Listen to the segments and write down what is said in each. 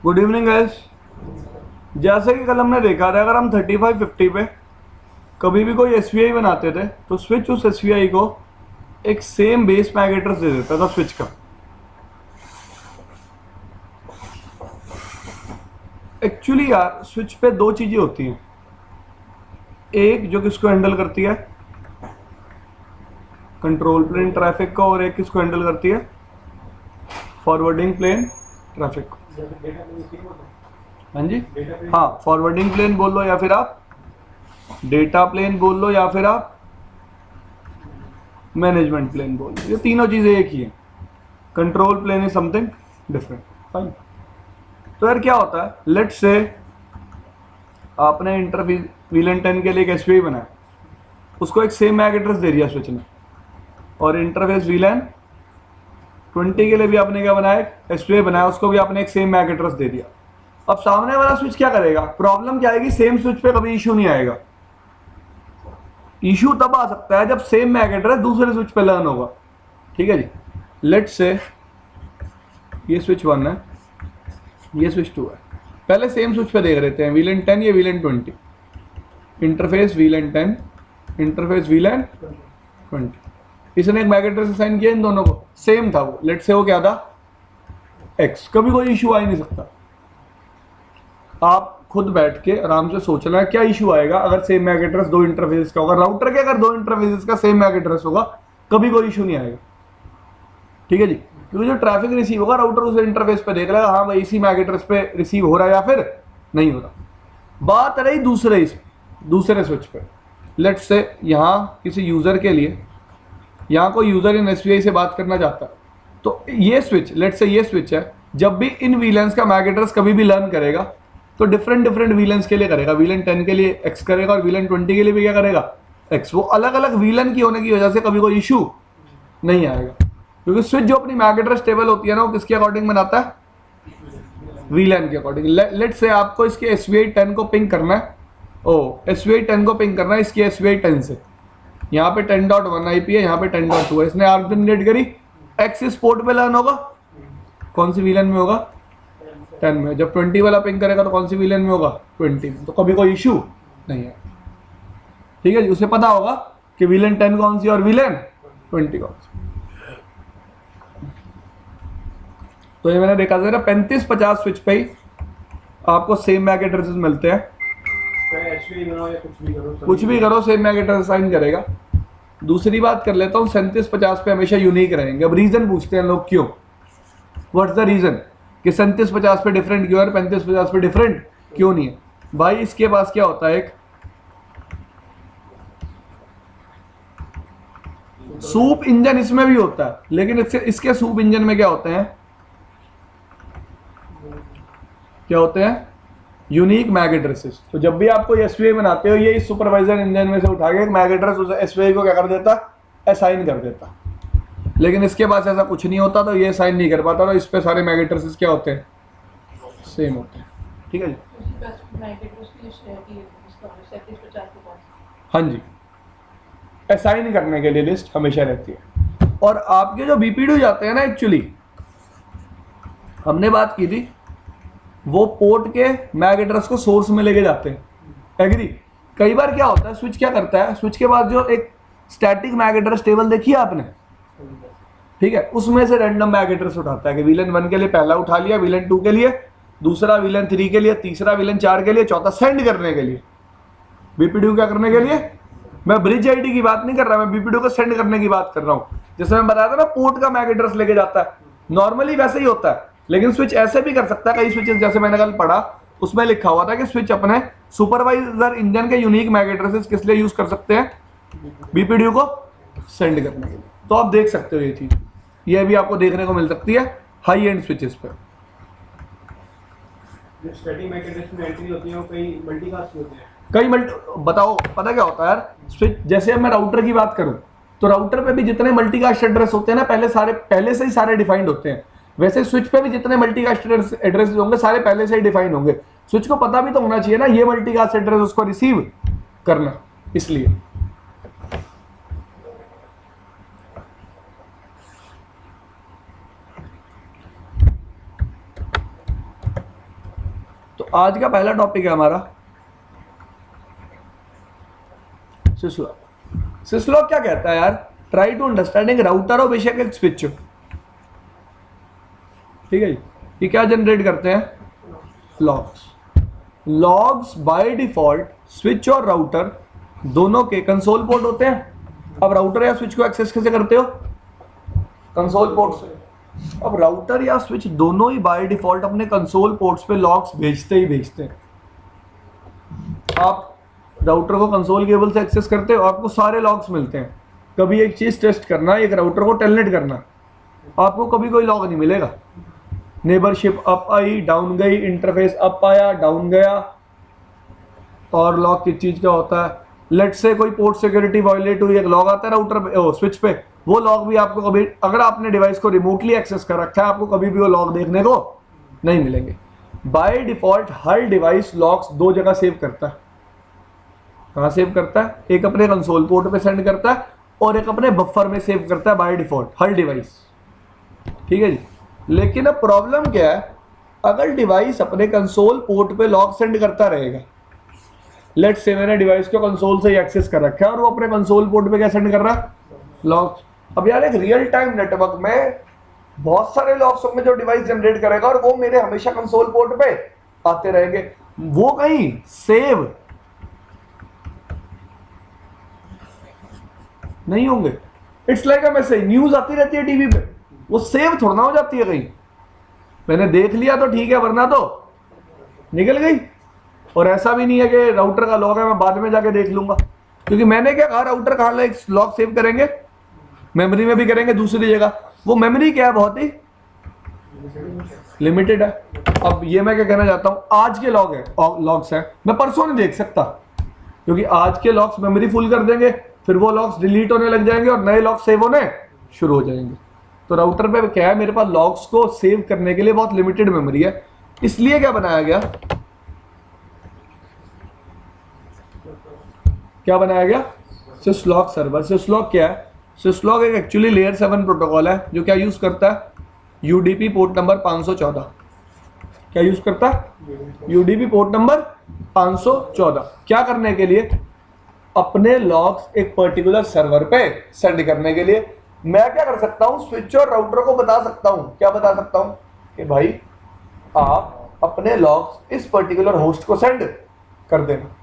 Good evening guys. जैसे कि कल हमने देखा था, अगर हम 3550 पे कभी भी कोई एसवीआई बनाते थे तो स्विच उस एसवीआई को एक सेम बेस मैक एड्रेस दे देता था स्विच का। एक्चुअली यार स्विच पे दो चीजें होती हैं, एक जो किसको हैंडल करती है, कंट्रोल प्लेन ट्रैफिक को, और एक किसको हैंडल करती है, फॉरवर्डिंग प्लेन ट्रैफिक को। हाँ जी, हाँ, फॉरवर्डिंग प्लेन बोल लो या फिर आप डेटा प्लेन बोल लो या फिर आप मैनेजमेंट प्लेन बोल लो, ये तीनों चीजें एक ही है। Control plane is something different. Fine. तो यार क्या होता है, लेट्स से आपने इंटर वीलन 10 के लिए एक एसवीआई बनाया, उसको एक सेम मैक एड्रेस दे दिया स्विच ने, और इंटरफेस वीलन 20 के लिए भी आपने क्या बनाया, एक एसवीआई बनाया, उसको भी आपने एक सेम मैक एड्रेस दे दिया। अब सामने वाला स्विच क्या करेगा, प्रॉब्लम क्या आएगी, सेम स्विच पे कभी इशू नहीं आएगा। इशू तब आ सकता है जब सेम मैक एड्रेस दूसरे स्विच पे लर्न होगा। ठीक है जी। लेट्स से ये स्विच 1 है, ये स्विच 2 है। पहले सेम स्विच पे देख लेते हैं, वीलन 10 ये VLAN 20, interface VLAN 10, interface VLAN 20। इसने एक मैक एड्रेस असाइन किया इन दोनों को, सेम था वो, लेट्स से वो क्या था, एक्स। कभी कोई इशू आ ही नहीं सकता। आप खुद बैठ के आराम से सोचना है क्या इशू आएगा अगर सेम मैक एड्रेस दो इंटरफेस का होगा, राउटर के अगर दो इंटरफेस का सेम मैक एड्रेस होगा कभी कोई इशू नहीं आएगा। ठीक है जी, क्योंकि जो ट्रैफिक रिसीव होगा राउटर उस इंटरफेस पे देख लेगा, हाँ भाई इसी मैक एड्रेस पे रिसीव हो रहा है या फिर नहीं हो रहा। बात रही दूसरे स्विच पे, लेट्स से यहाँ किसी यूजर के लिए, यहाँ कोई यूजर इन एसबीआई से बात करना चाहता है, तो ये स्विच, लेट्स से ये स्विच है, जब भी इन वीलेंस का मैक एड्रेस कभी भी लर्न करेगा तो डिफरेंट वीलेंस के लिए करेगा। वीलन 10 के लिए एक्स करेगा और वीलन 20 के लिए भी क्या करेगा, एक्स। वो अलग अलग वीलन की होने की वजह से कभी कोई इशू नहीं आएगा, क्योंकि स्विच जो अपनी मैक एड्रेस टेबल होती है ना, वो किसके अकॉर्डिंग बनाता है, वीलन के अकॉर्डिंग। लेट्स से आपको इसके एसबीआई 10 को पिंग करना है, एसबीआई 10 को पिंग करना है इसकी एसबीआई 10 से। यहाँ पे 10.1 आईपी है, यहाँ पे 10.2 है, इसने आर्म जनरेट करी, एक्स इस पोर्ट पे लर्न होगा, कौन सी वीलन में होगा, 10 में। जब 20 वाला पिंग करेगा तो कौन सी वीलन में होगा, 20 में। तो कभी कोई इशू नहीं है। ठीक है जी, उसे पता होगा कि वीलन 10 कौन सी और वीलन 20 कौन सी। तो ये मैंने देखा था 35-50 स्विच पे ही आपको सेम मैक एड्रेसेस मिलते हैं, कुछ भी करो सेम मैक एड्रेस असाइन करेगा। दूसरी बात कर लेता हूँ, 37-50 पे हमेशा यूनिक रहेंगे। अब रीजन पूछते हैं लोग, क्यों, व्हाट्स द रीजन कि 37-50 पे डिफरेंट क्यों है, 35-50 पे डिफरेंट क्यों नहीं है। भाई इसके पास क्या होता है, एक सूप इंजन इसमें भी होता है, लेकिन इसके सूप इंजन में क्या होते हैं, यूनिक मैक एड्रेसेस। तो जब भी आपको एसवीआई बनाते हो, ये इस सुपरवाइजर इंजन में से उठा के एक मैक एड्रेस उस एसवीआई को क्या कर देता, असाइन कर देता। लेकिन इसके पास ऐसा कुछ नहीं होता, तो ये असाइन नहीं कर पाता, तो इस पे सारे मैक एड्रेसेस क्या होते हैं, सेम होते हैं। ठीक है जी, हाँ जी, असाइन करने के लिए लिस्ट हमेशा रहती है। और आपके जो बीपीडी जाते हैं ना, एक्चुअली हमने बात की थी, वो पोर्ट के मैक एड्रेस को सोर्स में लेके जाते हैं। एग्री। कई बार क्या होता है, स्विच क्या करता है, स्विच के बाद जो एक स्टैटिक मैक एड्रेस टेबल देखी है आपने, ठीक है, उसमें से रैंडम मैक एड्रेस उठाता है कि वीलन 1 के लिए पहला उठा लिया, वीलन 2 के लिए दूसरा, वीलन 3 के लिए तीसरा, वीलन 4 के लिए चौथा, सेंड करने के लिए। बीपीडी क्या करने के लिए, मैं ब्रिज आईडी की बात नहीं कर रहा, मैं बीपीडी को सेंड करने की बात कर रहा हूं। जैसे मैं बताया था ना, पोर्ट का मैक एड्रेस लेके जाता है, नॉर्मली वैसे ही होता है, लेकिन स्विच ऐसे भी कर सकता है। कई स्विचेस जैसे मैंने कल पढ़ा, उसमें लिखा हुआ था कि स्विच अपने सुपरवाइजर इंजन के यूनिक मैक एड्रेसेस किस लिए यूज कर सकते हैं, बीपीडी को सेंड करने के लिए। तो आप देख सकते हो ये चीज, ये भी आपको देखने को मिल सकती है हाई एंड स्विचेस पे। स्टैटिक मैक एड्रेस में एंट्री होती है, कई मल्टीकास्ट होते हैं, कई बताओ पता क्या होता है यार, स्विच जैसे मैं राउटर की बात करूं, तो राउटर पे भी जितने मल्टीकास्ट एड्रेस होते हैं ना, पहले से ही सारे डिफाइंड होते हैं। वैसे स्विच पे भी जितने मल्टीकास्ट एड्रेस होंगे सारे पहले से ही डिफाइंड होंगे। स्विच को पता भी तो होना चाहिए ना ये मल्टीकास्ट एड्रेस उसको रिसीव करना, इसलिए। तो आज का पहला टॉपिक है हमारा सिसलॉग। सिसलॉग क्या कहता है यार? ट्राई टू अंडरस्टैंडिंग राउटर और बेशक एक स्विच। ठीक है जी। ये क्या जनरेट करते हैं? Logs. Logs by default switch और राउटर दोनों के कंसोल पोर्ट होते हैं। अब राउटर या स्विच को एक्सेस कैसे करते हो? कंसोल पोर्ट से। अब राउटर या स्विच दोनों ही बाय डिफॉल्ट अपने कंसोल पोर्ट्स पे लॉग्स भेजते ही भेजते हैं। आप राउटर को कंसोल केबल से एक्सेस करते हो, आपको सारे लॉग्स मिलते हैं। कभी एक चीज टेस्ट करना, एक राउटर को टेलनेट करना, आपको कभी कोई लॉग नहीं मिलेगा। नेबरशिप अप आई, डाउन गई, इंटरफेस अप आया, डाउन गया। और लॉग किस चीज का होता है? लेट से कोई पोर्ट सिक्योरिटी वायलेट हुई, एक लॉग आता है राउटर पे, स्विच पे। वो लॉग भी आपको कभी, अगर आपने डिवाइस को रिमोटली एक्सेस कर रखा है, आपको कभी भी वो लॉग देखने को नहीं मिलेंगे। By default her device logs दो जगह सेव करता है। कहाँ सेव करता है? एक अपने कंसोल पोर्ट पे सेंड करता है और एक अपने बफर में सेव करता है बाय डिफॉल्ट हर डिवाइस। ठीक है जी। लेकिन अब प्रॉब्लम क्या है? अगर डिवाइस अपने कंसोल पोर्ट पे लॉग सेंड करता रहेगा, लेट्स से मैंने डिवाइस को कंसोल से ही एक्सेस कर रखा है और वो अपने कंसोल पोर्ट पे क्या सेंड कर रहा है? लॉग्स। अब यार एक रियल टाइम नेटवर्क में बहुत सारे लॉग्स होंगे जो डिवाइस जनरेट करेगा और वो मेरे हमेशा कंसोल पोर्ट पे आते रहेंगे। वो कहीं सेव नहीं होंगे। It's like a message, news आती रहती है टीवी पे, वो सेव थोड़ा ना हो जाती है कहीं। मैंने देख लिया तो ठीक है, वरना तो निकल गई। और ऐसा भी नहीं है कि राउटर का लॉग है मैं बाद में जाके देख लूंगा, क्योंकि मैंने क्या कहा, राउटर कहाँ लॉग सेव करेंगे? मेमोरी में भी करेंगे दूसरी जगह। वो मेमोरी क्या है? बहुत ही लिमिटेड है। अब ये मैं क्या कहना चाहता हूं, आज के लॉग्स हैं, मैं परसों नहीं देख सकता, क्योंकि आज के लॉग्स मेमोरी फुल कर देंगे, फिर वो लॉग्स डिलीट होने लग जाएंगे और नए लॉग्स सेव होने शुरू हो जाएंगे। तो राउटर पे क्या है, मेरे पास लॉग्स को सेव करने के लिए बहुत लिमिटेड मेमोरी है। इसलिए क्या बनाया गया? क्या बनाया गया? Syslog server. सिसलॉग क्या है? सिसलॉग एक एक्चुअली लेयर 7 प्रोटोकॉल है जो क्या यूज करता है? UDP port number 514। क्या यूज करता है? UDP port number 514। क्या करने के लिए? अपने लॉग्स एक पर्टिकुलर सर्वर पे सेंड करने के लिए। मैं क्या कर सकता हूं? स्विच और राउटर को बता सकता हूं। क्या बता सकता हूं? कि भाई आप अपने लॉग्स इस पर्टिकुलर होस्ट को सेंड कर देना।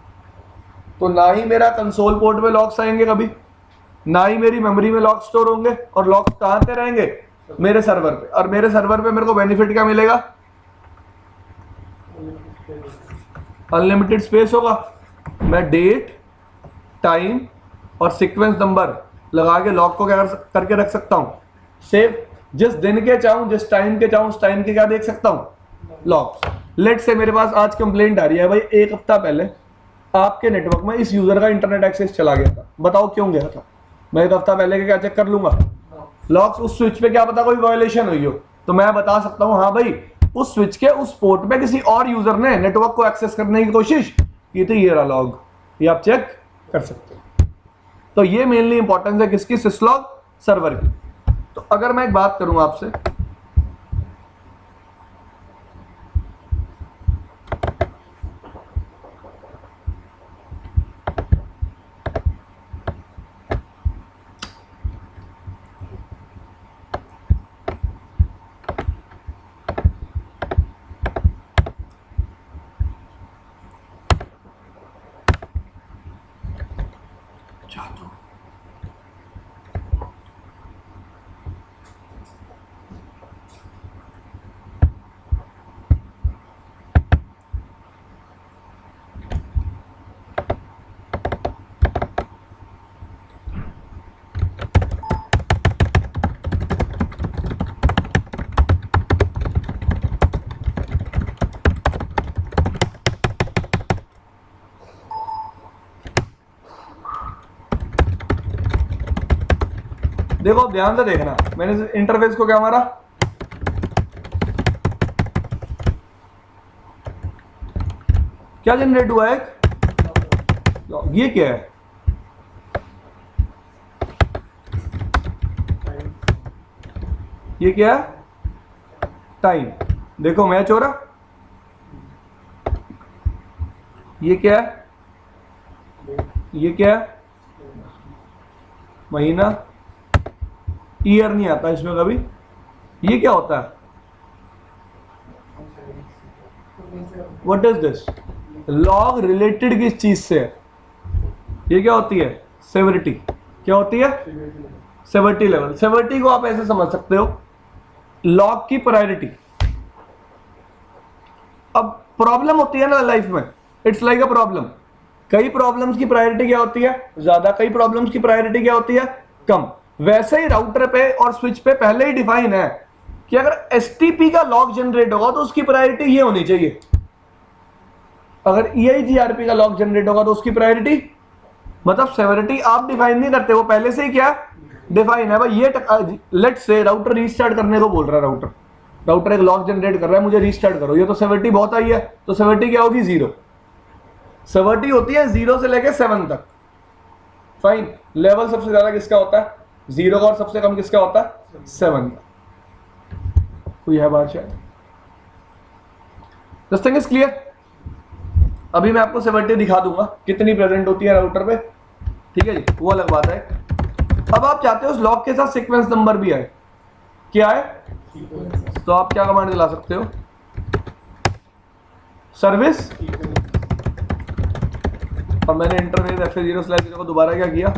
तो ना ही मेरा कंसोल पोर्ट में लॉग्स आएंगे कभी, ना ही मेरी मेमोरी में लॉग स्टोर होंगे, और लॉग्स कहां पे रहेंगे? मेरे सर्वर पे। और मेरे सर्वर पे मेरे को बेनिफिट क्या मिलेगा? अनलिमिटेड स्पेस होगा। मैं डेट, टाइम और सीक्वेंस नंबर लगा के लॉग को क्या करके रख सकता हूं? सेव। जिस दिन के चाहूं, जिस टाइम के चाहूं, उस टाइम के क्या देख सकता हूं? लॉग्स। लेट से मेरे पास आज कंप्लेंट आ रही है, भाई एक हफ्ता पहले आपके नेटवर्क में इस यूजर का इंटरनेट एक्सेस चला गया था। बताओ क्यों गया था? मैं एक हफ्ता पहले के क्या चेक कर लूंगा? लॉग्स। उस स्विच पे क्या पता कोई वायलेशन हुई हो, तो मैं बता सकता हूं हाँ भाई उस स्विच के उस पोर्ट पे किसी और यूजर ने नेटवर्क को एक्सेस करने की कोशिश की थी। ये रहा लॉग, ये आप चेक कर सकते हो। तो ये मेनली इंपॉर्टेंस है किसकी? सिसलॉग सर्वर की। तो अगर मैं एक बात करूं आपसे, देखो ध्यान से देखना, मैंने इंटरफेस को क्या मारा? क्या जनरेट हुआ है? ये क्या है? ये क्या है? टाइम। देखो मैच हो रहा, ये क्या है, ये क्या है, महीना, ईयर नहीं आता इसमें कभी। ये क्या होता है, what is this, log related किस चीज से है, ये क्या होती है, सेवरिटी। क्या होती है, सेवरिटी लेवल। सेवरिटी को आप ऐसे समझ सकते हो, लॉग की प्रायोरिटी। अब प्रॉब्लम होती है ना लाइफ में, इट्स लाइक अ प्रॉब्लम। कई प्रॉब्लम्स की प्रायोरिटी क्या होती है, ज्यादा, कई प्रॉब्लम्स की प्रायोरिटी क्या होती है, कम। वैसे ही राउटर पे और स्विच पे पहले ही डिफाइन है कि अगर एसटीपी का लॉग जनरेट होगा तो उसकी प्रायोरिटी ये होनी चाहिए, अगर EIGRP का लॉग जनरेट होगा तो उसकी प्रायोरिटी, मतलब सेवरिटी आप डिफाइन नहीं करते, वो पहले से ही क्या डिफाइन है भाई। ये लेट्स से राउटर रीस्टार्ट करने को बोल रहा है, राउटर एक लॉग जनरेट कर रहा है, मुझे रीस्टार्ट करो, ये तो सेवरिटी बहुत आई है, तो सेवरिटी क्या होगी, 0। सेवरिटी होती है 0 से लेके 7 तक। फाइन, लेवल सबसे ज्यादा किसका होता है, 0 का, और सबसे कम किसका होता है, 7 का। कोई है बात शायद, दिस थिंग इज क्लियर। अभी मैं आपको सेवरिटी दिखा दूंगा कितनी प्रेजेंट होती है राउटर पे, ठीक है जी, वो अलग बात है। अब आप चाहते हो उस लॉग के साथ सीक्वेंस नंबर भी आए, क्या है, तो आप क्या कमांड चला सकते हो, सर्विस, और मैंने इंटरफेस FA0/0 को दोबारा क्या किया,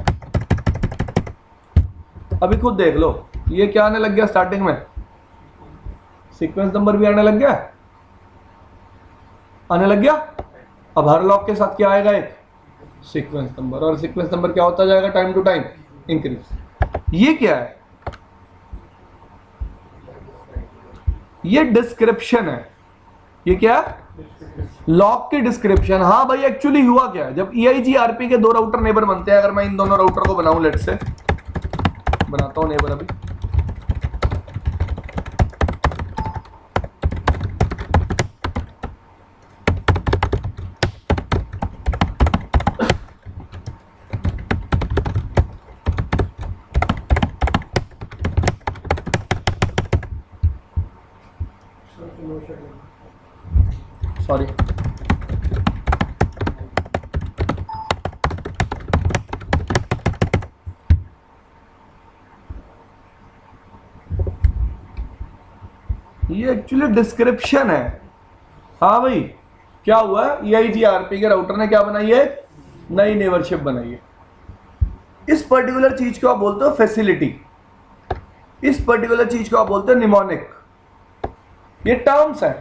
अभी खुद देख लो, ये क्या आने लग गया, स्टार्टिंग में सीक्वेंस नंबर भी आने लग गया, आने लग गया। अब हर लॉग के साथ क्या आएगा, एक सीक्वेंस नंबर, और सीक्वेंस नंबर क्या होता जाएगा, टाइम टू टाइम इंक्रीज। ये क्या है, ये डिस्क्रिप्शन है, ये क्या है, लॉग की डिस्क्रिप्शन। हाँ भाई, एक्चुअली हुआ क्या है, जब EIGRP के 2 राउटर नेबर बनते हैं, अगर मैं इन दोनों राउटर को बनाऊं, लेट से बनाता हूं नेबर अभी, सॉरी, ये एक्चुअली डिस्क्रिप्शन है। हाँ भाई, क्या हुआ, EIGRP के राउटर ने क्या बनाई है, नई नेबरशिप बनाई है। इस पर्टिकुलर चीज को आप बोलते हो फैसिलिटी, इस पर्टिकुलर चीज को आप बोलते हो निमोनिक। ये टर्म्स है।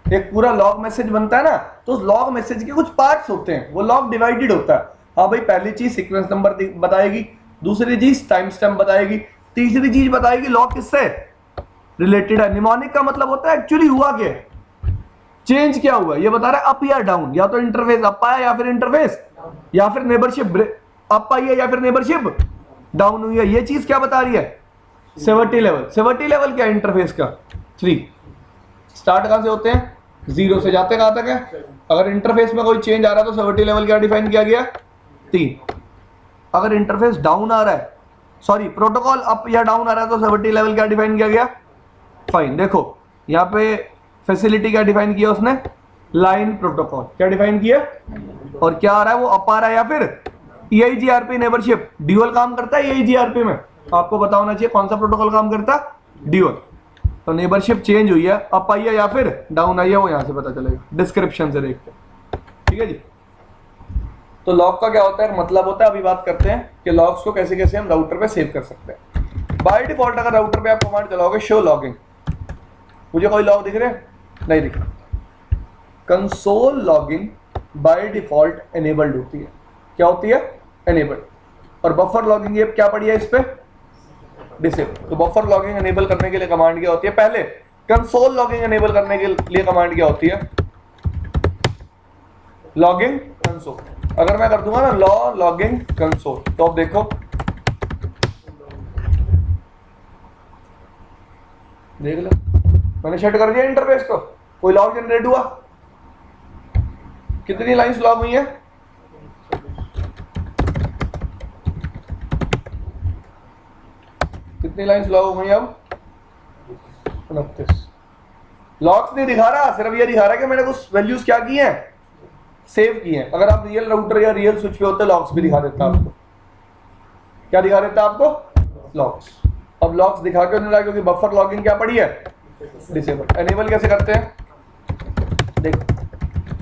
एक पूरा लॉग मैसेज बनता है ना, तो उस लॉग मैसेज के कुछ पार्ट्स होते हैं, वो लॉग डिवाइडेड होता है। हाँ भाई, पहली चीज सीक्वेंस नंबर बताएगी, दूसरी चीज टाइम स्टैम्प बताएगी, तीसरी चीज बताएगी लॉग किससे रिलेटेड है। निमोनिक का मतलब होता है एक्चुअली हुआ क्या, चेंज क्या हुआ, ये बता रहा है अप या डाउन, या तो इंटरफेस अप आया या फिर इंटरफेस या फिर नेबरशिप अप आई है या फिर नेबरशिप डाउन हुई है। ये चीज क्या बता रही है, सेवरिटी लेवल। सेवरिटी लेवल क्या है इंटरफेस का, 3। स्टार्ट कहां से होते हैं, 0 से जाते कहां तक है। अगर इंटरफेस में कोई चेंज आ रहा है तो सेवरिटी लेवल क्या डिफाइन किया गया, 3। अगर इंटरफेस डाउन आ रहा है, सॉरी प्रोटोकॉल अप या डाउन आ रहा है तो सेवरिटी लेवल क्या डिफाइन किया गया, फाइन। देखो यहाँ पे फैसिलिटी क्या डिफाइन किया उसने, लाइन प्रोटोकॉल क्या डिफाइन किया, और क्या आ रहा है वो अप आ रहा है या फिर EIGRP नेबरशिप ड्यूअल काम करता है EIGRP में, आपको पता होना चाहिए कौन सा प्रोटोकॉल काम करता है, ड्यूअल। तो नेबरशिप चेंज हुई है, अप आई है या फिर डाउन आई है, वो यहां से पता चलेगा डिस्क्रिप्शन से देख के, ठीक है जी। तो लॉग का क्या होता है, मतलब होता है, अभी बात करते हैं कि लॉग्स को कैसे कैसे हम राउटर पे सेव कर सकते हैं। बाय डिफॉल्ट अगर राउटर पे आप कमांड चलाओगे शो लॉगिंग, मुझे कोई लॉग दिख रहे हैं, नहीं दिख रहा। Console logging by default enabled होती है, क्या होती है, एनेबल्ड। और बफर लॉगिंग ये क्या पड़ी है इस पे, डिसेबल। तो बफर लॉगिंग एनेबल करने के लिए कमांड क्या होती है, पहले कंसोल लॉगिंग एनेबल करने के लिए कमांड क्या होती है, लॉगिंग कंसोल। अगर मैं कर दूंगा ना लॉगिंग कंसोल, तो अब देखो देख लो, मैंने सेट कर दिया इंटरफेस को, कोई लॉग जनरेट हुआ, कितनी लाइंस लॉग हुई है, कितनी लाइंस लॉग हो गई अब, 29। लॉग्स नहीं दिखा रहा, सिर्फ ये दिखा रहा है कि मैंने कुछ वैल्यूज क्या की हैं, सेव किए हैं। अगर आप रियल राउटर या रियल स्विच पे होते लॉक्स भी दिखा देता आपको। क्या दिखा देता आपको? लॉक्स। अब लॉक्स दिखा क्यों नहीं रहा? क्योंकि बफर लॉगिंग क्या पड़ी है? डिसेबल। एनेबल कैसे करते हैं? देखो,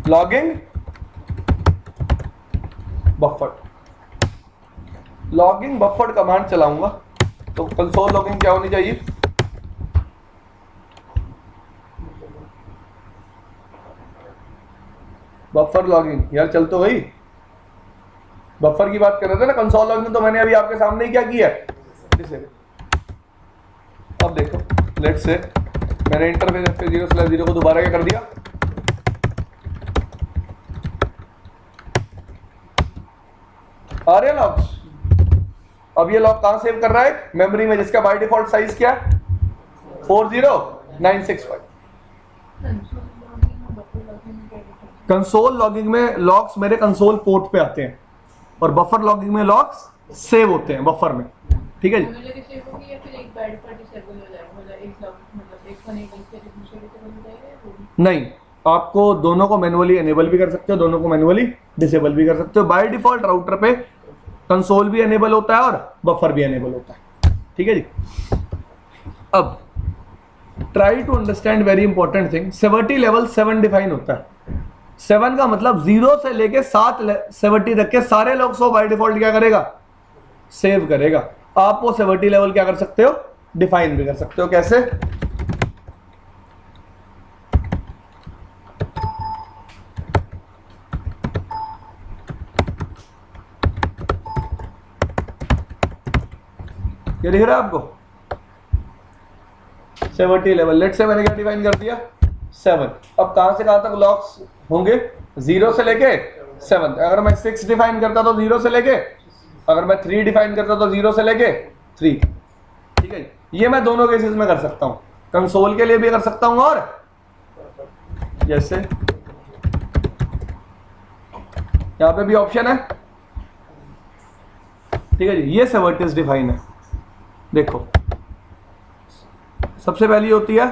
logging buffer, logging buffer command चलाऊंगा तो कंसोल लॉगिंग क्या होनी चाहिए? Buffer logging. यार चल तो गई, बफर की बात कर रहे थे ना। कंसोल लॉगिंग तो मैंने अभी आपके सामने ही क्या किया है? डिसेबल। अब देखो, लेट्स से मैंने इंटरफेस F0/0 को दोबारा क्या कर दिया? आ रहे लॉक्स। अब ये लॉक कहां सेव कर रहा है? मेमोरी में, जिसका बाय डिफॉल्ट साइज क्या है? 40965। कंसोल लॉगिंग में लॉक्स मेरे कंसोल पोर्ट पे आते हैं और बफर लॉगिंग में लॉक्स सेव होते हैं बफर में। ठीक है जी। नहीं, आपको दोनों को मैनुअली एनेबल भी कर सकते हो, दोनों को मैनुअली डिसेबल भी कर सकते हो। बाय डिफॉल्ट राउटर पे कंसोल भी एनेबल होता है और बफर भी एनेबल होता है। ठीक है जी। अब try to understand very important thing. Severity level 7 define होता है। 7 का मतलब 0 से लेके 7 सेवर्टी तक के सारे लॉक्स को बाय डिफॉल्ट क्या करेगा? सेव करेगा। आप वो सेवर्टी लेवल क्या कर सकते हो? डिफाइन भी कर सकते हो। कैसे? ये दिख रहा है आपको? सेवर्टी लेवल। लेट से मैंने क्या डिफाइन कर दिया? 7। अब कहां से कहां तक लॉक्स होंगे? 0 से लेके 7। अगर मैं 6 डिफाइन करता तो 0 से लेके, अगर मैं 3 डिफाइन करता तो 0 से लेके 3। ठीक है, ये मैं दोनों केसेस में कर सकता हूं। कंसोल के लिए भी कर सकता हूं और जैसे यहां पे भी ऑप्शन है। ठीक है जी। ये सेवर्टीज डिफाइन है। देखो, सबसे पहली होती है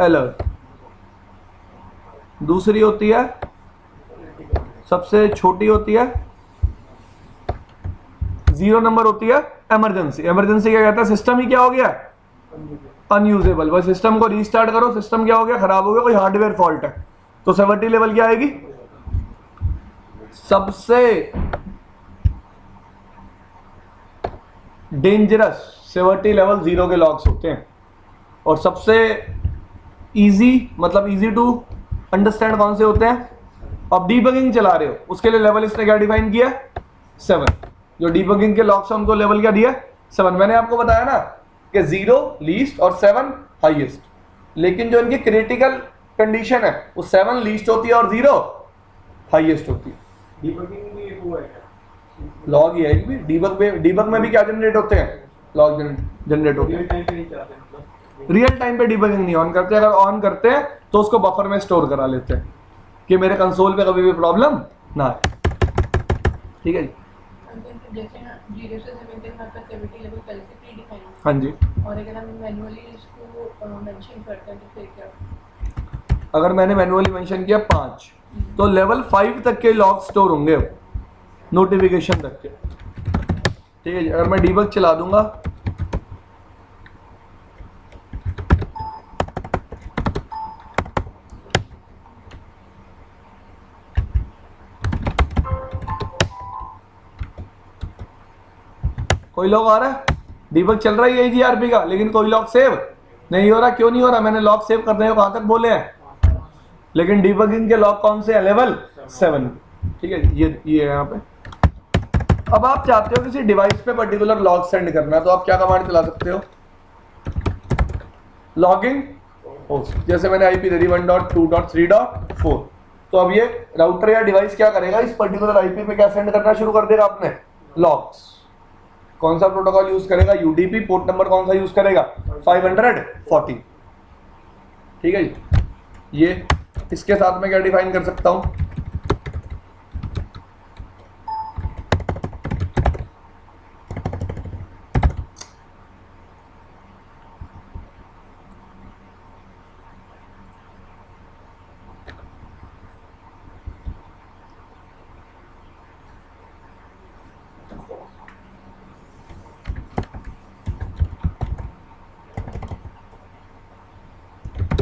अलर्ट, दूसरी होती है, सबसे छोटी होती है 0 नंबर होती है इमरजेंसी। इमरजेंसी क्या कहता है? सिस्टम ही क्या हो गया? अनयूजेबल। बस सिस्टम को रीस्टार्ट करो, सिस्टम क्या हो गया? खराब हो गया, कोई हार्डवेयर फॉल्ट है। तो सेवर्टी लेवल क्या आएगी? सबसे डेंजरस सेवर्टी लेवल 0 के लॉक्स होते हैं और सबसे इजी, मतलब इजी टू अंडरस्टैंड कौन से होते हैं? अब डीबगिंग चला रहे हो, उसके लिए लेवल इसने क्या डिफाइन किया? 7। जो डीबगिंग के लॉक्स हैं उनको लेवल क्या दिया? 7। मैंने आपको बताया ना कि 0 लीस्ट और 7 हाईएस्ट, लेकिन जो इनकी क्रिटिकल कंडीशन है वो 7 लीस्ट होती है और 0 हाईएस्ट होती है। डीबगिंग भी एक वो है क्या? लॉग ही है भी। डीबग में भी क्या जनरेट होते हैं? लॉग जनरेट होते हैं। रियल टाइम पे नहीं चलाते मतलब? रियल टाइम पे डीबगिंग नहीं ऑन करते। अगर ऑन करते हैं तो उसको बफर में स्टोर करा लेते हैं कि मेरे कंसोल पे कभी भी प्रॉब्लम ना आए। ठीक है जी। हाँ जी। और अगर हम मैनुअली इसको मेंशन करते हैं तो फिर क्या? अगर मैंने मैनुअली मेंशन किया 5, तो लेवल 5 तक के लॉग स्टोर होंगे नोटिफिकेशन तक के। ठीक है जी। अगर मैं डीबग चला दूंगा कोई लॉग आ रहा है, डीबग चल रहा है AGRP का, लेकिन कोई लॉग सेव नहीं हो रहा। क्यों नहीं हो रहा? मैंने लॉग सेव करने को कहां तक बोले हैं, लेकिन डीबगिंग के लॉग कौन से हैं? लेवल 7। ठीक है, ये है यहाँ पे। अब आप चाहते हो किसी डिवाइस पे पर्टिकुलर लॉग सेंड करना, तो आप क्या कमांड चला सकते हो? Logging host. जैसे मैंने IP दे दी 1.2.3.4। तो अब ये राउटर या डिवाइस क्या करेगा? इस पर्टिकुलर IP पे क्या सेंड करना शुरू कर देगा अपने लॉग्स। कौन सा प्रोटोकॉल यूज करेगा? UDP। पोर्ट नंबर कौन सा यूज करेगा? 540। ठीक है जी। ये इसके साथ में क्या डिफाइन कर सकता हूं?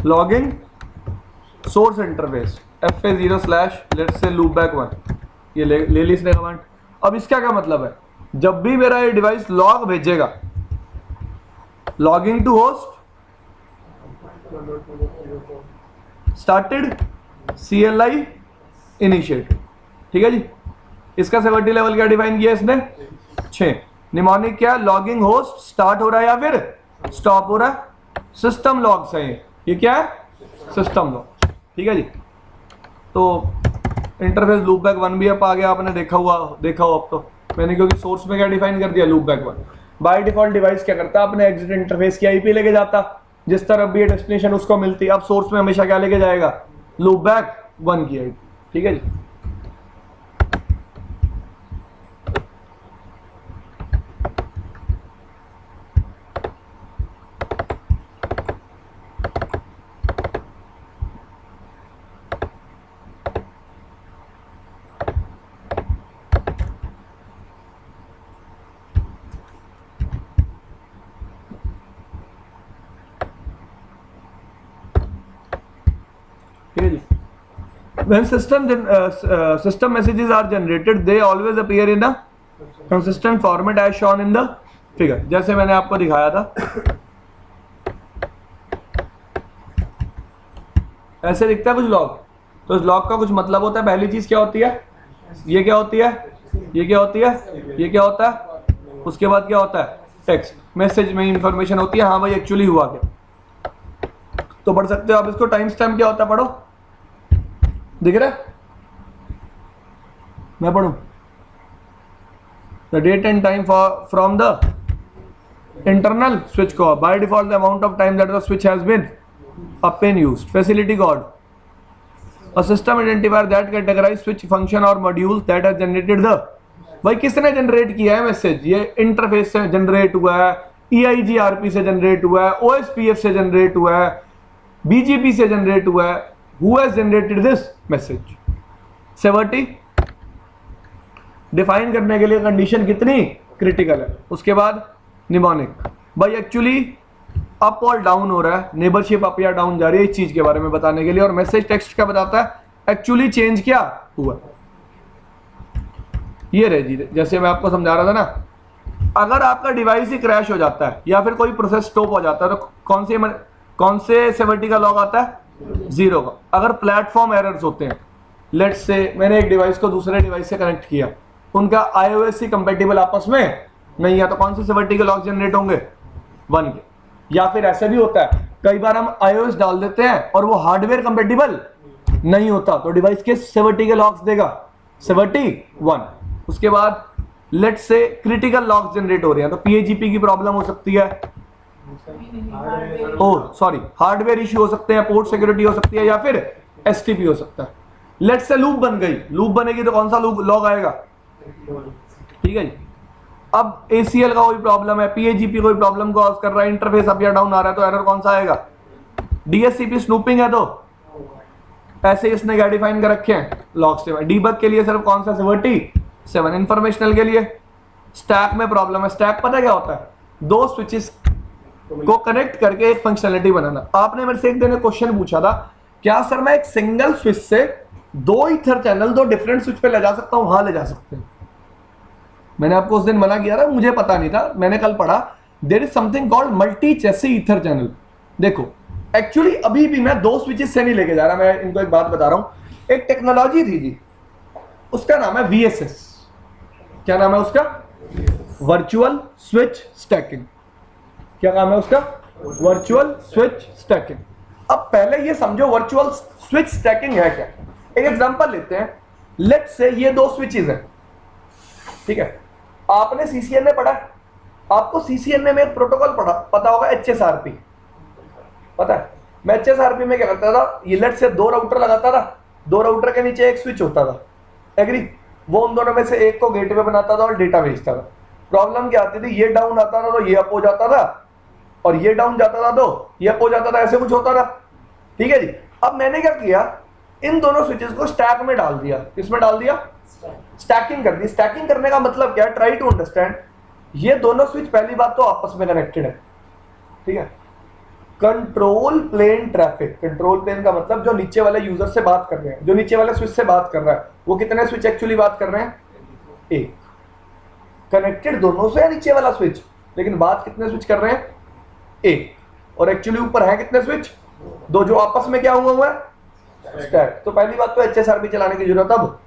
Logging source interface FA0 slash let's say loop back 1, ये ले ली इसने कमांड। अब इसका क्या मतलब है, जब भी मेरा ये डिवाइस लॉग भेजेगा, logging to host started CLI initiated, ठीक है जी। इसका सेवर्टी लेवल क्या डिफाइन किया इसने, 6। निमोनिक क्या, लॉगिंग होस्ट स्टार्ट हो रहा है या फिर स्टॉप हो रहा है, सिस्टम लॉग्स है ये क्या है, सिस्टम लॉग, ठीक है जी। तो इंटरफेस लूप बैक 1 भी अब आ गया, आपने देखा हो अब तो मैंने, क्योंकि सोर्स में क्या डिफाइन कर दिया, loop back 1। By default device क्या करता है, अपने एग्जिट इंटरफेस की IP लेके जाता, जिस तरफ भी ये डेस्टिनेशन उसको मिलती। अब सोर्स में हमेशा क्या लेके जाएगा, लूप बैक 1 की IP, ठीक है जी। When system messages are generated, they always appear in a consistent format as shown in the figure. जैसे मैंने आपको दिखाया था, ऐसे दिखता है कुछ लॉग। तो इस लॉग का कुछ मतलब होता है, पहली चीज क्या होती है, ये क्या होती है, ये क्या होती है, ये क्या होता है, उसके बाद क्या होता है, टेक्स्ट मैसेज में इंफॉर्मेशन होती है, हाँ भाई एक्चुअली हुआ क्या। तो पढ़ सकते हो आप इसको। टाइम स्टैम्प क्या होता है, पढ़ो, दिख रहा है, मैं पढ़ूं, the date and time from the internal switch को, by default the amount of time that the switch has been up in used, facility code, a system identifier that categorize switch function और module that has generated the, भाई किसने generate किया है message, ये interface से generate हुआ है, EIGRP से जनरेट हुआ है, OSPF से जनरेट हुआ है, BGP से जनरेट हुआ है, who has generated this message। Severity define करने के लिए कंडीशन कितनी क्रिटिकल है। उसके बाद निमोनिक, भाई एक्चुअली अप और डाउन हो रहा है, नेबरशिप अप या डाउन जा रही है, इस चीज के बारे में बताने के लिए। और मैसेज टेक्स्ट क्या बताता है, एक्चुअली चेंज क्या हुआ, ये रहे जी, जैसे मैं आपको समझा रहा था ना, अगर आपका डिवाइस ही क्रैश हो जाता है या फिर कोई प्रोसेस स्टॉप हो जाता है तो कौन से सेवर्टी का लॉग आता है, 0 का। अगर प्लेटफॉर्म एरर्स होते हैं, लेट्स से मैंने एक डिवाइस को दूसरे डिवाइस से कनेक्ट किया, उनका iOS से कंपेटिबल आपस में नहीं है, तो कौन से सेवर्टी के लॉग जनरेट होंगे, 1 के। या फिर ऐसे भी होता है, कई बार हम iOS डाल देते हैं और वो हार्डवेयर कंपेटिबल नहीं होता, तो डिवाइस के सेवर्टी के लॉग्स देगा, सेवर्टी 1। उसके बाद let's say critical logs generate हो रहे हैं, तो PAGP की प्रॉब्लम हो सकती है, सॉरी हार्डवेयर इश्यू हो सकते हैं, पोर्ट सिक्योरिटी हो सकती है, या फिर STP हो सकता है। लेट्स से लूप बन गई, लूप बनेगी तो कौन सा लॉग आएगा, ठीक है जी। अब ACL का कोई प्रॉब्लम है, PAGP कोई प्रॉब्लम कॉज कर रहा है, इंटरफेस अप या डाउन आ रहा है, तो एरर कौन सा आएगा, DHCP स्नूपिंग है, तो ऐसे इसने क्या डिफाइन कर रखे हैं, लॉग्स। डीबग के लिए सिर्फ कौन सा, सेवर्टी 7। इंफॉर्मेशनल के लिए स्टैक में प्रॉब्लम है, स्टैक पता क्या होता है, 2 स्विचेस को कनेक्ट करके एक फंक्शनलिटी बनाना। आपने मेरे से एक दिन क्वेश्चन पूछा था, क्या सर मैं एक सिंगल स्विच से 2 ईथर चैनल 2 डिफरेंट स्विच पे ले जा सकता हूं, हाँ ले जा सकते हैं। मैंने आपको उस दिन मना किया था, मुझे पता नहीं था, मैंने कल पढ़ा, there is something called multi chassis ether channel. देखो एक्चुअली अभी भी मैं 2 स्विचेस से नहीं लेके जा रहा, मैं इनको एक बात बता रहा हूं। एक टेक्नोलॉजी थी जी, उसका नाम है VSS। क्या नाम है उसका, वर्चुअल स्विच स्टैकिंग। क्या काम है उसका, वर्चुअल स्विच स्टैकिंग। अब पहले ये समझो वर्चुअल स्विच स्टैकिंग है क्या। एक एग्जांपल लेते हैं, लेट्स से ये 2 स्विचेस हैं, ठीक है। आपने CCNA पढ़ा, आपको CCNA में एक प्रोटोकॉल पता होगा, HSRP पता है। मैं HSRP में क्या करता था, ये लेट्स से 2 राउटर लगाता था, 2 राउटर के नीचे एक स्विच होता था, एग्री। वो उन दोनों में से एक को गेटवे बनाता था और डेटा भेजता था। प्रॉब्लम क्या आती थी, ये डाउन आता था तो ये अप हो जाता था, और ये डाउन जाता था तो ये अप हो जाता था, ऐसे कुछ होता था, ठीक है जी। अब मैंने क्या किया, इन दोनों स्विचेस को स्टैक में डाल दिया। किसमें डाल दिया, स्टैकिंग कर दी। स्टैकिंग करने का मतलब क्या है, ट्राई टू अंडरस्टैंड। ये दोनों स्विच पहली बात तो आपस में कनेक्टेड है, ठीक है। Control plane traffic, control plane का मतलब जो नीचे वाले यूजर से बात कर रहे हैं, जो नीचे वाले स्विच से बात कर रहा है, वो कितने स्विच एक्चुअली बात कर रहे हैं? एक। कनेक्टेड दोनों से है नीचे वाला स्विच, लेकिन बात कितने स्विच कर रहे हैं? एक। और एक्चुअली ऊपर है कितने स्विच? दो, जो आपस में क्या हुआ है? स्टैक। तो पहली बात तो HSRP चलाने की जरूरत अब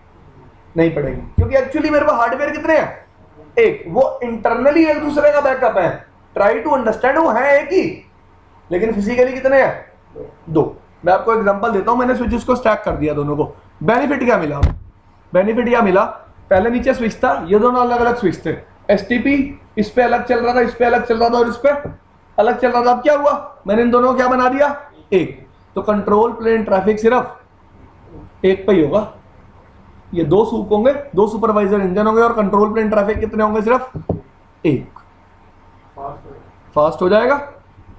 नहीं पड़ेगी, क्योंकि एक्चुअली मेरे पास हार्डवेयर कितने हैं? एक। वो इंटरनली एक दूसरे का बैकअप है, ट्राई टू अंडरस्टैंड, वो है एक ही, लेकिन फिजिकली कितने हैं? दो। मैं आपको एग्जांपल देता हूं, मैंने स्विचेस को स्टैक कर दिया दोनों को, बेनिफिट क्या मिला? बेनिफिट क्या मिला? पहले नीचे स्विच था, ये दोनों अलग अलग स्विच थे, STP इस पे अलग चल रहा था, इस पे अलग चल रहा था, और इस पे अलग चल रहा था। अब क्या हुआ? मैंने इन दोनों को क्या बना दिया? एक। तो कंट्रोल प्लेन ट्रैफिक सिर्फ एक पे ही होगा। ये दो सूप होंगे, दो सुपरवाइजर इंजन होंगे, और कंट्रोल प्लेन ट्रैफिक कितने होंगे? सिर्फ एक। फास्ट हो जाएगा,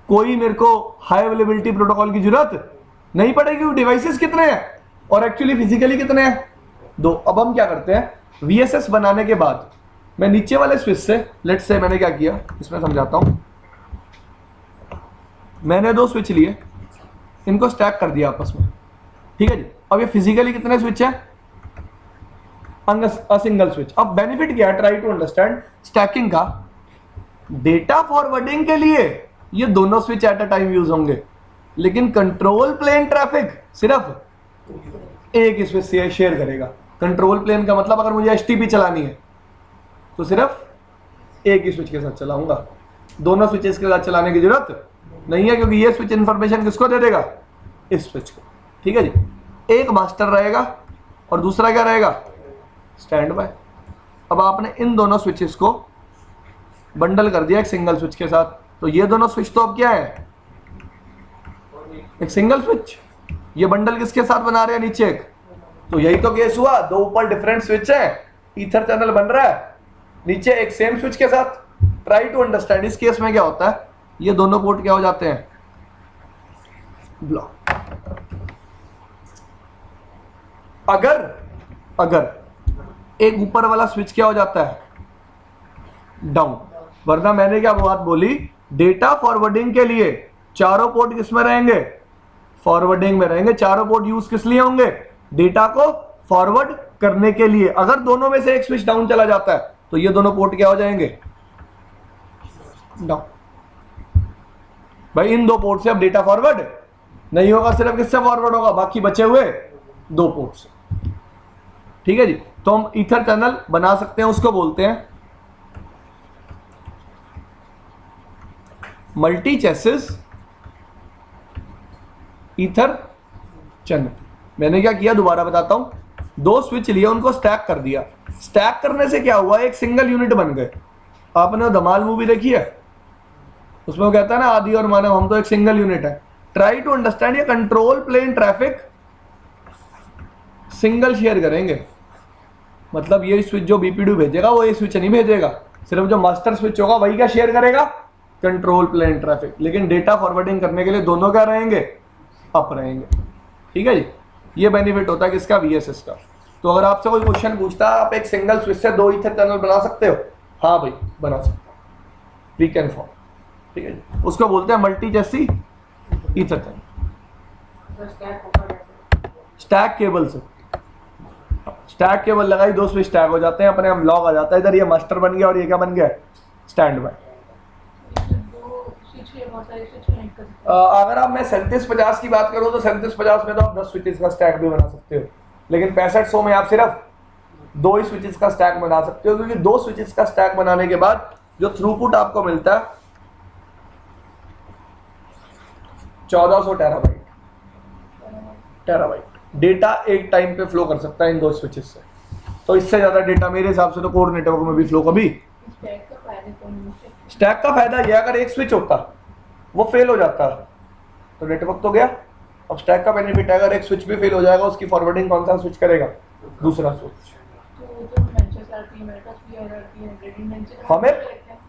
कोई मेरे को हाई अवेलेबिलिटी प्रोटोकॉल की जरूरत नहीं पड़ेगी। डिवाइसेस कितने हैं और एक्चुअली फिजिकली कितने हैं? दो। अब हम क्या करते हैं, VSS बनाने के बाद मैं नीचे वाले स्विच से, लेट्स से मैंने क्या किया, इसमें समझाता हूं। मैंने दो स्विच लिए, इनको स्टैक कर दिया आपस में, ठीक है जी। अब ये फिजिकली कितने स्विच हैं? अ सिंगल स्विच। अब बेनिफिट क्या है? ट्राई टू अंडरस्टैंड स्टैकिंग का। डेटा फॉरवर्डिंग के लिए ये दोनों switch at a time use होंगे, लेकिन कंट्रोल प्लेन ट्रैफिक सिर्फ एक स्विच से शेयर करेगा। कंट्रोल प्लेन का मतलब अगर मुझे STP चलानी है तो सिर्फ एक ही स्विच के साथ चलाऊंगा, दोनों स्विचेस के साथ चलाने की जरूरत नहीं है, क्योंकि ये स्विच इंफॉर्मेशन किसको दे देगा? इस स्विच को, ठीक है जी। एक मास्टर रहेगा और दूसरा क्या रहेगा? Stand by. अब आपने इन दोनों स्विचेस को बंडल कर दिया एक सिंगल स्विच के साथ, तो ये दोनों स्विच तो अब क्या है? एक सिंगल स्विच। ये बंडल किसके साथ बना रहे हैं? नीचे एक। तो यही तो केस हुआ, दो ऊपर डिफरेंट स्विच है, ईथर चैनल बन रहा है, नीचे एक सेम स्विच के साथ। ट्राई टू अंडरस्टैंड, इस केस में क्या होता है? ये दोनों पोर्ट क्या हो जाते हैं? ब्लॉक। अगर एक ऊपर वाला स्विच क्या हो जाता है? डाउन। वरना मैंने क्या बात बोली, डेटा फॉरवर्डिंग के लिए चारों पोर्ट किसमें रहेंगे? फॉरवर्डिंग में रहेंगे। चारों पोर्ट यूज किस लिए होंगे? डेटा को फॉरवर्ड करने के लिए। अगर दोनों में से एक स्विच डाउन चला जाता है तो ये दोनों पोर्ट क्या हो जाएंगे? डाउन। भाई इन दो पोर्ट से अब डेटा फॉरवर्ड नहीं होगा, सिर्फ किससे फॉरवर्ड होगा? बाकी बचे हुए दो पोर्ट से, ठीक है जी। तो हम ईथर चैनल बना सकते हैं, उसको बोलते हैं मल्टी चैसेस ईथर चैनल। मैंने क्या किया दोबारा बताता हूं, दो स्विच लिए, उनको स्टैक कर दिया। स्टैक करने से क्या हुआ? एक सिंगल यूनिट बन गए। आपने धमाल मूवी देखी है? उसमें वो कहता है ना, आदि और मानव हम तो एक सिंगल यूनिट है। ट्राई टू अंडरस्टैंड, ये control plane traffic single share करेंगे। मतलब ये स्विच जो BPD भेजेगा वो ये स्विच नहीं भेजेगा, सिर्फ जो मास्टर स्विच होगा वही क्या शेयर करेगा? Control plane traffic. लेकिन डेटा फॉरवर्डिंग करने के लिए दोनों क्या रहेंगे? अप रहेंगे, ठीक है जी। ये बेनिफिट होता है किसका? VSS का। तो अगर आपसे कोई क्वेश्चन पूछता है आप एक सिंगल स्विच से दो ईथर चैनल बना सकते हो? हाँ भाई बना सकते हो, वी कैन फॉर्म, ठीक है जी। उसको बोलते हैं multi chassis ether channel. Stack cable से, स्टैक केबल लगाई, दो स्विच स्टैक हो जाते हैं, अपने हम लॉग आ जाता है। इधर ये मास्टर बन गया और ये क्या बन गया? Stand by. अगर आप मैं 3750 की बात करूं तो 3750 में तो आप 10 स्विचेस का स्टैक भी बना सकते हो, लेकिन 6500 में आप सिर्फ दो ही स्विचेस का स्टैक बना सकते हो, क्योंकि दो स्विचेस का स्टैक बनाने के बाद जो थ्रूपुट आपको मिलता है 1400 टेराबाइट डेटा एक टाइम पे फ्लो कर सकता है इन दो स्विचेस से। तो इससे ज्यादा डेटा मेरे हिसाब से तो कोर नेटवर्क में भी फ्लो कभी। स्टैक का फायदा यह, अगर एक स्विच होता वो फेल हो जाता तो नेटवर्क तो गया। अब स्टैक का बेनिफिट है, अगर एक स्विच भी फेल हो जाएगा उसकी फॉरवर्डिंग कौन सा स्विच करेगा? दूसरा स्विच।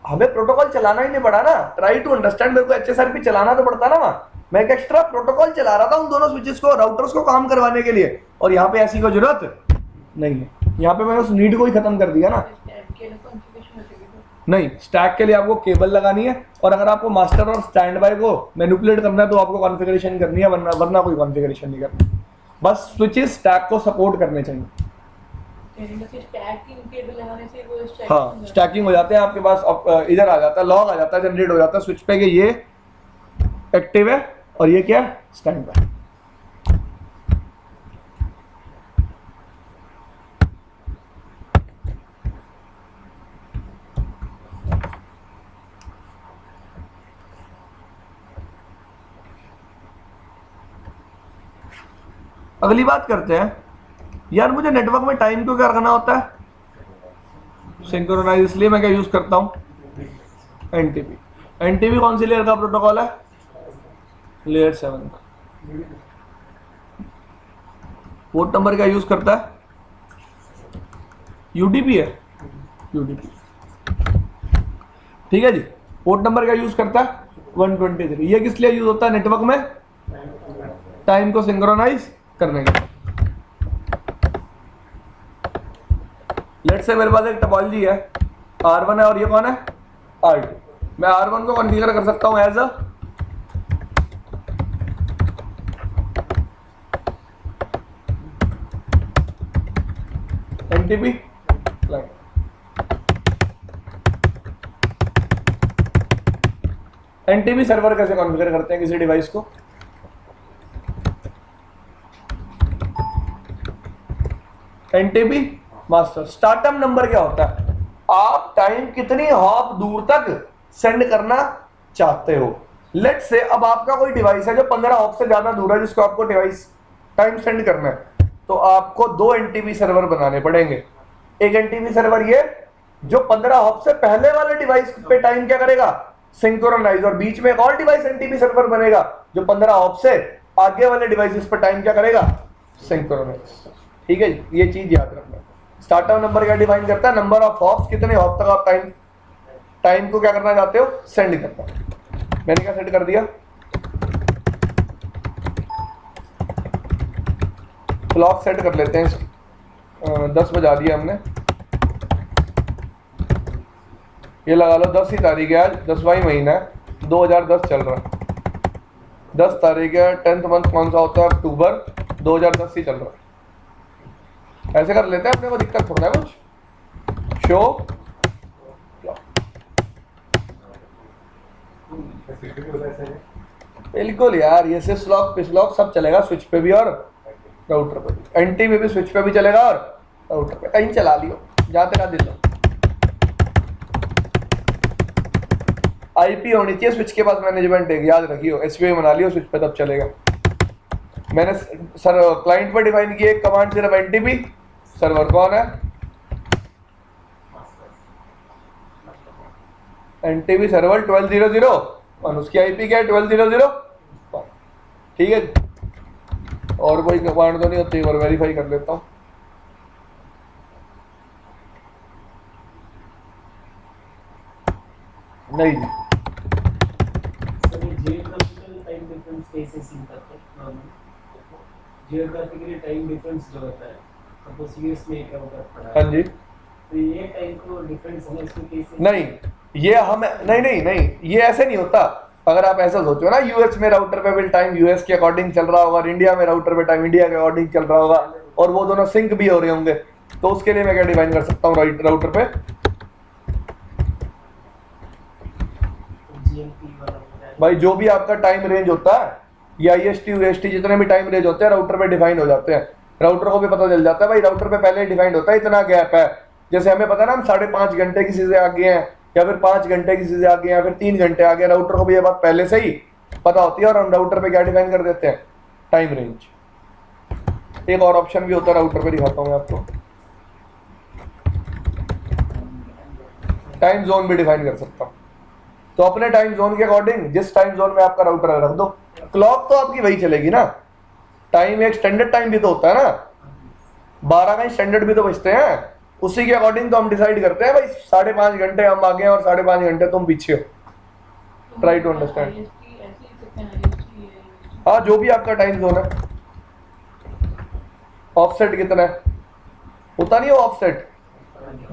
हमें प्रोटोकॉल चलाना ही नहीं पड़ा ना। ट्राई टू अंडरस्टैंड, मेरे को HSRP चलाना तो पड़ता ना वहाँ। मैं एक एक्स्ट्रा प्रोटोकॉल चला रहा था उन दोनों स्विचेस को, राउटर्स को काम करवाने के लिए, और यहाँ पे ऐसी कोई जरूरत नहीं है। यहाँ पे मैंने उस नीड को ही खत्म कर दिया ना। नहीं, स्टैक के लिए आपको केबल लगानी है, और अगर आपको मास्टर और स्टैंड बाय को मैनिपुलेट करना है तो आपको कॉन्फ़िगरेशन करनी है, वरना कोई कॉन्फ़िगरेशन नहीं करनी। बस स्विचेस स्टैक को सपोर्ट करने चाहिए। स्टैकिंग केबल लगाने से वो हाँ, स्टैकिंग हो जाते हैं आपके पास, इधर आ जाता है, लॉग आ जाता है, जनरेट हो जाता है स्विच पे कि ये एक्टिव है और ये क्या है, स्टैंड बाय। अगली बात करते हैं, यार मुझे नेटवर्क में टाइम को क्या करना होता है, सिंक्रोनाइज, इसलिए मैं क्या यूज करता हूं, एनटीपी। एनटीपी कौन सी लेयर का प्रोटोकॉल है, लेयर 7 का। पोर्ट नंबर क्या यूज करता है, यूडीपी है, यूडीपी, ठीक है जी। पोर्ट नंबर क्या यूज करता है, 123। ये किस लिए यूज होता है नेटवर्क में, टाइम को सिंक्रोनाइज करने के लिए। लेट्स से मेरे पास एक टोपोलॉजी है, R1 है और ये कौन है, R2। मैं R1 को कॉन्फ़िगर कर सकता हूं as a NTP client. NTP server कैसे कॉन्फ़िगर करते हैं किसी डिवाइस को, एनटीपी मास्टर। स्टार्टअप नंबर क्या होता है, आप टाइम कितनी हॉप दूर तक सेंड करना चाहते हो। लेट्स से अब आपका कोई डिवाइस है जो 15 हॉप से ज्यादा दूर है, जिसको आपको डिवाइस टाइम सेंड करना है, तो आपको 2 एनटीपी सर्वर बनाने पड़ेंगे। एक एनटीपी सर्वर ये जो 15 हॉप से पहले वाले डिवाइस पे टाइम क्या करेगा, सिंक्रोनाइज, और बीच में एक और डिवाइस एनटीपी सर्वर बनेगा जो 15 हॉप से आगे वाले डिवाइसेस पर टाइम क्या करेगा, सिंक्रोनाइज। ठीक है, ये चीज याद रखना। स्टार्टअप नंबर क्या डिफाइन करता है, नंबर ऑफ हॉप्स, कितने हॉप तक आप टाइम को क्या करना चाहते हो, सेंड करना। मैंने क्या सेंड कर दिया, क्लॉक सेट कर लेते हैं, 10 बजा दिया हमने, ये लगा लो 10 ही तारीख है आज, 10वां ही महीना है, 2010 चल रहा है। 10 तारीख है, 10th मंथ कौन सा होता है, अक्टूबर, 2010 ही चल रहा है। ऐसे कर लेते हैं, अपने को दिक्कत थोड़ा है कुछ। शो बिल्कुल यार, ये सिस लॉक पिस लॉक सब चलेगा, स्विच पे भी और राउटर पे भी, एनटी में भी स्विच पे भी चलेगा और राउटर पे, कहीं चला लियो जहां तेरा दिल हो। आईपी होनी चाहिए स्विच के पास मैनेजमेंट एक, याद रखियो, एसपीआई बना लियो स्विच पे, तब चलेगा। मैंने सर क्लाइंट पर डिफाइन किया एक कमांड, सिर्फ एनटीपी सर्वर कौन है, एनटीपी सर्वर 1200 और उसकी आईपी क्या है, 1200। ठीक है, और कोई कमांड तो नहीं होती, और वेरीफाई कर लेता हूँ। नहीं जी, जियोग्राफिकल टाइम डिफरेंस कैसे सीन करते हैं, जियोग्राफिकली टाइम डिफरेंस जो होता है, सपोज यूएस में क्या होता है, हाँ जी, तो ये टाइम को डिफरेंस है इसको कैसे, नहीं ये हम नहीं, ये ऐसे नहीं होता। अगर आप ऐसा सोचो ना, यूएस में राउटर पे भी टाइम यूएस के अकॉर्डिंग चल रहा होगा, और इंडिया में राउटर पे टाइम इंडिया के अकॉर्डिंग चल रहा होगा, और वो दोनों सिंक भी हो रहे होंगे, तो उसके लिए मैं क्या डिफाइन कर सकता हूँ राउटर पे, जीएमटी वाला होता है। भाई जो भी आपका टाइम रेंज होता है, या ईएसटी यूएसटी जितने भी टाइम रेंज होते हैं राउटर पे डिफाइन हो जाते हैं। राउटर को भी पता चल जाता है भाई, राउटर पे पहले ही डिफाइंड होता है इतना गैप है। जैसे हमें पता है ना, हम 5.5 घंटे किसी से आगे हैं, या फिर 5 घंटे किसी से आगे हैं, या फिर 3 घंटे आगे, राउटर को भी ये बात पहले से ही पता होती है, और हम राउटर पे क्या डिफाइन कर देते हैं, टाइम रेंज। एक और ऑप्शन भी होता है राउटर पे, दिखाता हूँ मैं आपको, टाइम जोन भी डिफाइन कर सकता हूँ। तो अपने टाइम जोन के अकॉर्डिंग जिस टाइम जोन में आपका राउटर है रख दो, क्लॉक तो आपकी वही चलेगी ना। टाइम एक स्टैंडर्ड टाइम भी तो होता है ना, 12 का स्टैंडर्ड भी तो बचते हैं, उसी के अकॉर्डिंग तो हम डिसाइड करते हैं भाई 5.5 घंटे हम आगे हैं और 5.5 घंटे तुम पीछे हो। Try to understand. हाँ, जो भी आपका टाइम जोन है। ऑफसेट कितना है, होता नहीं हो ऑफसेट,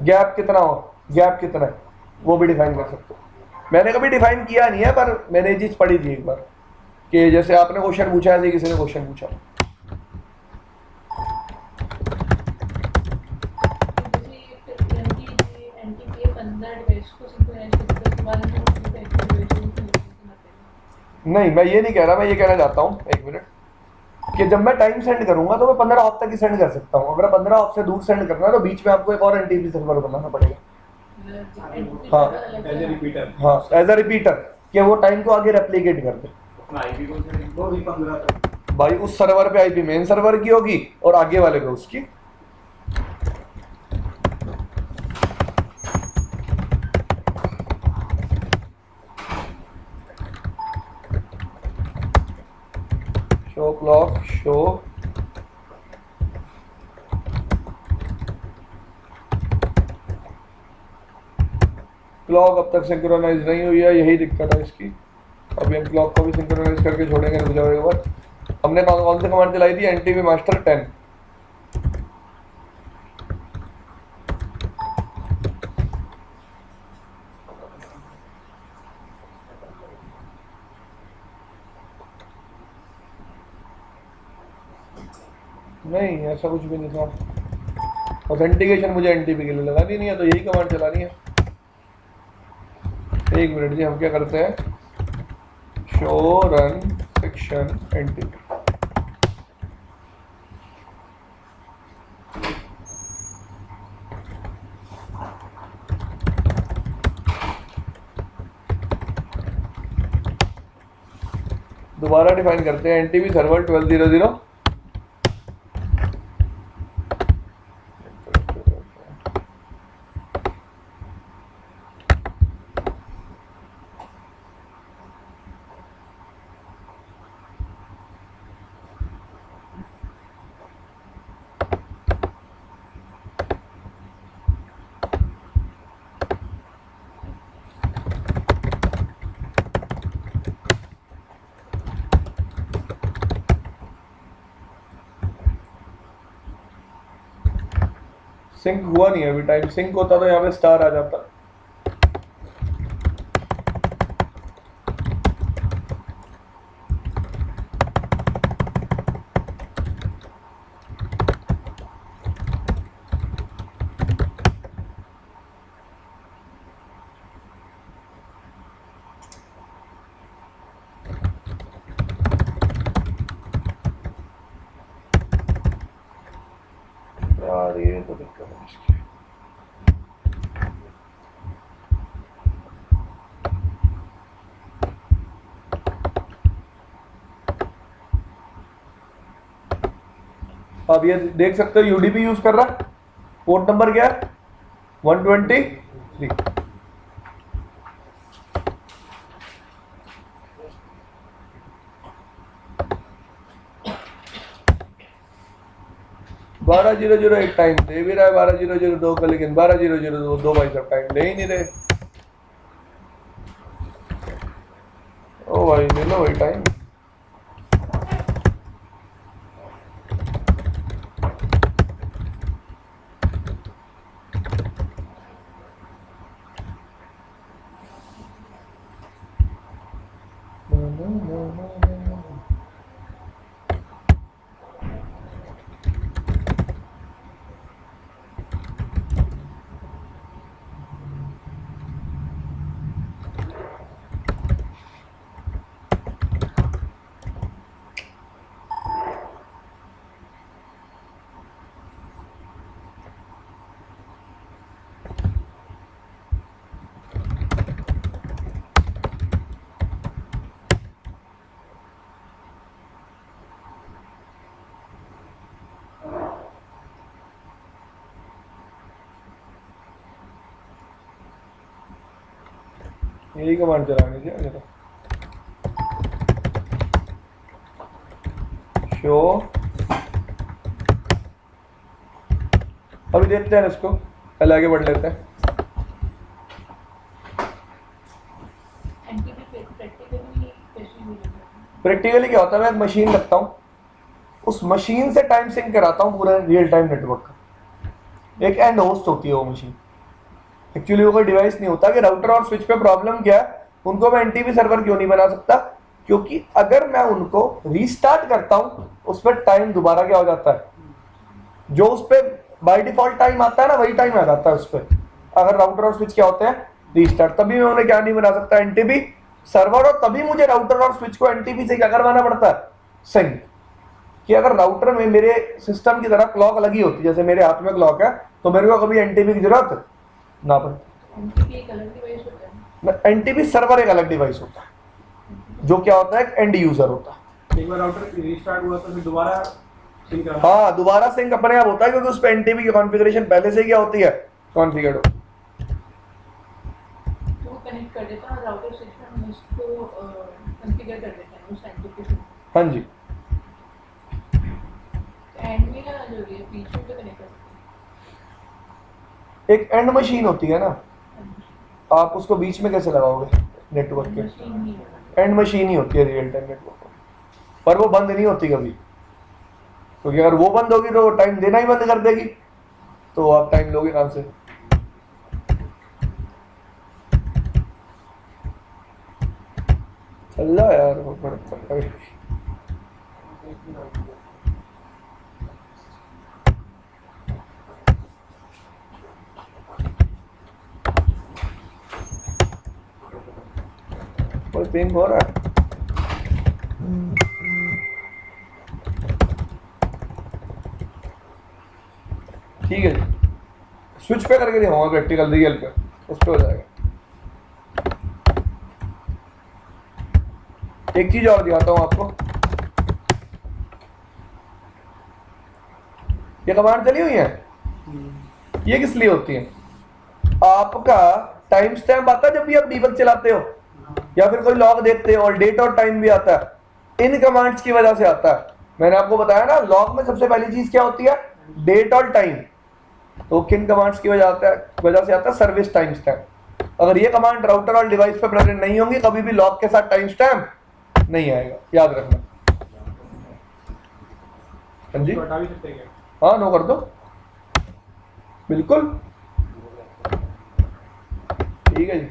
गैप कितना हो, गैप कितना है, वो भी डिफाइन कर सकते हो। मैंने कभी डिफाइन किया नहीं है, पर मैंने ये चीज़ पढ़ी थी एक बार कि जैसे आपने क्वेश्चन पूछा ऐसे किसी ने क्वेश्चन पूछा। नहीं, मैं ये नहीं कह रहा, मैं ये कहना चाहता हूँ, एक मिनट, कि जब मैं टाइम सेंड करूंगा तो मैं 15 हॉप तक ही सेंड कर सकता हूँ। अगर 15 हॉप से दूर सेंड करना है तो बीच में आपको एक और एनटीपी सर्वर बनाना पड़ेगा। हाँ, एज ए रिपीटर। हाँ, एज अ रिपीटर, कि वो टाइम को आगे रेप्लिकेट कर दे। अपना आईपी कौन सा है? वो भी 15 तक। भाई उस सर्वर पे आईपी मेन सर्वर की होगी और आगे वाले पे उसकी। शो क्लॉक शो क्लॉक अब तक सिंक्रोनाइज नहीं हुई है, यही दिक्कत है इसकी। अभी हम क्लॉक को भी सिंक्रोनाइज करके छोड़ेंगे, रुक जाओ एक बार। हमने कौन सी कमांड चलाई थी? NTP master 10। नहीं, ऐसा कुछ भी नहीं था। ऑथेंटिकेशन मुझे एनटीपी के लिए लगानी नहीं है, तो यही कमांड चलानी है। एक मिनट जी, हम क्या करते हैं, शो रन सेक्शन एनटीपी। दोबारा डिफाइन करते हैं, एनटीपी सर्वर 1200। सिंक हुआ नहीं है अभी, टाइम सिंक होता तो यहाँ पे स्टार आ जाता। यार ये तो दिक्कत है इसकी। अब ये देख सकते हो यूडीपी यूज कर रहा है। पोर्ट नंबर क्या है? 123। 12:00 टाइम दे भी रहा है, 12:02 का, लेकिन 12:02 भाई साहब टाइम दे ही नहीं रहे। ओ भाई ले लो भाई टाइम। यही कमांड चलानी थी मुझे तो। शो, अभी देखते हैं इसको, पहले आगे बढ़ लेते हैं। प्रैक्टिकली क्या होता है, मैं एक मशीन रखता हूँ, उस मशीन से टाइम सिंक कराता हूँ पूरा रियल टाइम नेटवर्क का। एक एंड होस्ट होती है वो मशीन, एक्चुअली वो कोई डिवाइस नहीं होता कि राउटर और स्विच पे प्रॉब्लम क्या है, उनको मैं एनटीपी सर्वर क्यों नहीं बना सकता, क्योंकि अगर मैं उनको रीस्टार्ट करता हूं उस पर टाइम दोबारा क्या हो जाता है, जो उस पर बाय डिफॉल्ट टाइम आता है ना वही टाइम आ जाता है उस पर, अगर राउटर और स्विच क्या होते हैं रीस्टार्ट। तभी मैं उन्हें क्या नहीं बना सकता, एनटीपी सर्वर, और तभी मुझे राउटर और स्विच को एनटीपी से क्या करवाना पड़ता है, सिंक। कि अगर राउटर में मेरे सिस्टम की तरह क्लॉक लगी होती, जैसे मेरे हाथ में क्लॉक है, तो मेरे को कभी एनटीपी की जरूरत ना पड़ती। एनटीपी एक अलग डिवाइस होता है। एनटीपी सर्वर एक अलग डिवाइस होता है, जो क्या होता है, एक एंड यूजर होता है। एक बार राउटर रीस्टार्ट हुआ तो फिर दोबारा सिंक करा। हाँ, दोबारा सिंक अपने आप होता है, क्योंकि उस पर एनटीपी की कॉन्फ़िगरेशन पहले से क्या होती है, कॉन्फ़िगर्ड होती है। तो वो कनेक्ट कर देता है राउटर स्विच में, हम उसको कॉन्फ़िगर कर देते हैं उस एनटीपी से। हाँ जी, एंड में ना जो ये बीच में तो कनेक्ट कर सकते एक एंड मशीन होती है ना, हैं। आप उसको बीच में कैसे लगाओगे नेटवर्क के, मशीन ही है। एंड मशीन ही होती है रियल टाइम नेटवर्क, पर वो बंद नहीं होती कभी, क्योंकि अगर वो बंद होगी तो वो टाइम देना ही बंद कर देगी, तो आप टाइम लोगे कहां से। चल रहा यार वो बड़ा कोई पिंग हो रहा है। ठीक है जी, स्विच पे करके दिखाऊंगा प्रैक्टिकल रियल पे, उस पे हो जाएगा। एक चीज और दिखाता हूं आपको, ये कमांड चली हुई है, ये किस लिए होती है, आपका टाइम स्टैम्प आता है जब भी आप डीबग चलाते हो या फिर कोई लॉग देखते हो, और डेट और टाइम भी आता है, इन कमांड्स की वजह से आता है। मैंने आपको बताया ना, लॉग में सबसे पहली चीज क्या होती है, डेट और टाइम। तो किन कमांड्स की वजह से आता है, सर्विस टाइम स्टैम्प। अगर ये कमांड राउटर और डिवाइस पे प्रेजेंट नहीं होंगी, कभी भी लॉग के साथ टाइम स्टैम्प नहीं आएगा, याद रखना। हाँ जी, तो हटा भी सकते हैं क्या? हाँ, नो कर दो, बिल्कुल ठीक है जी।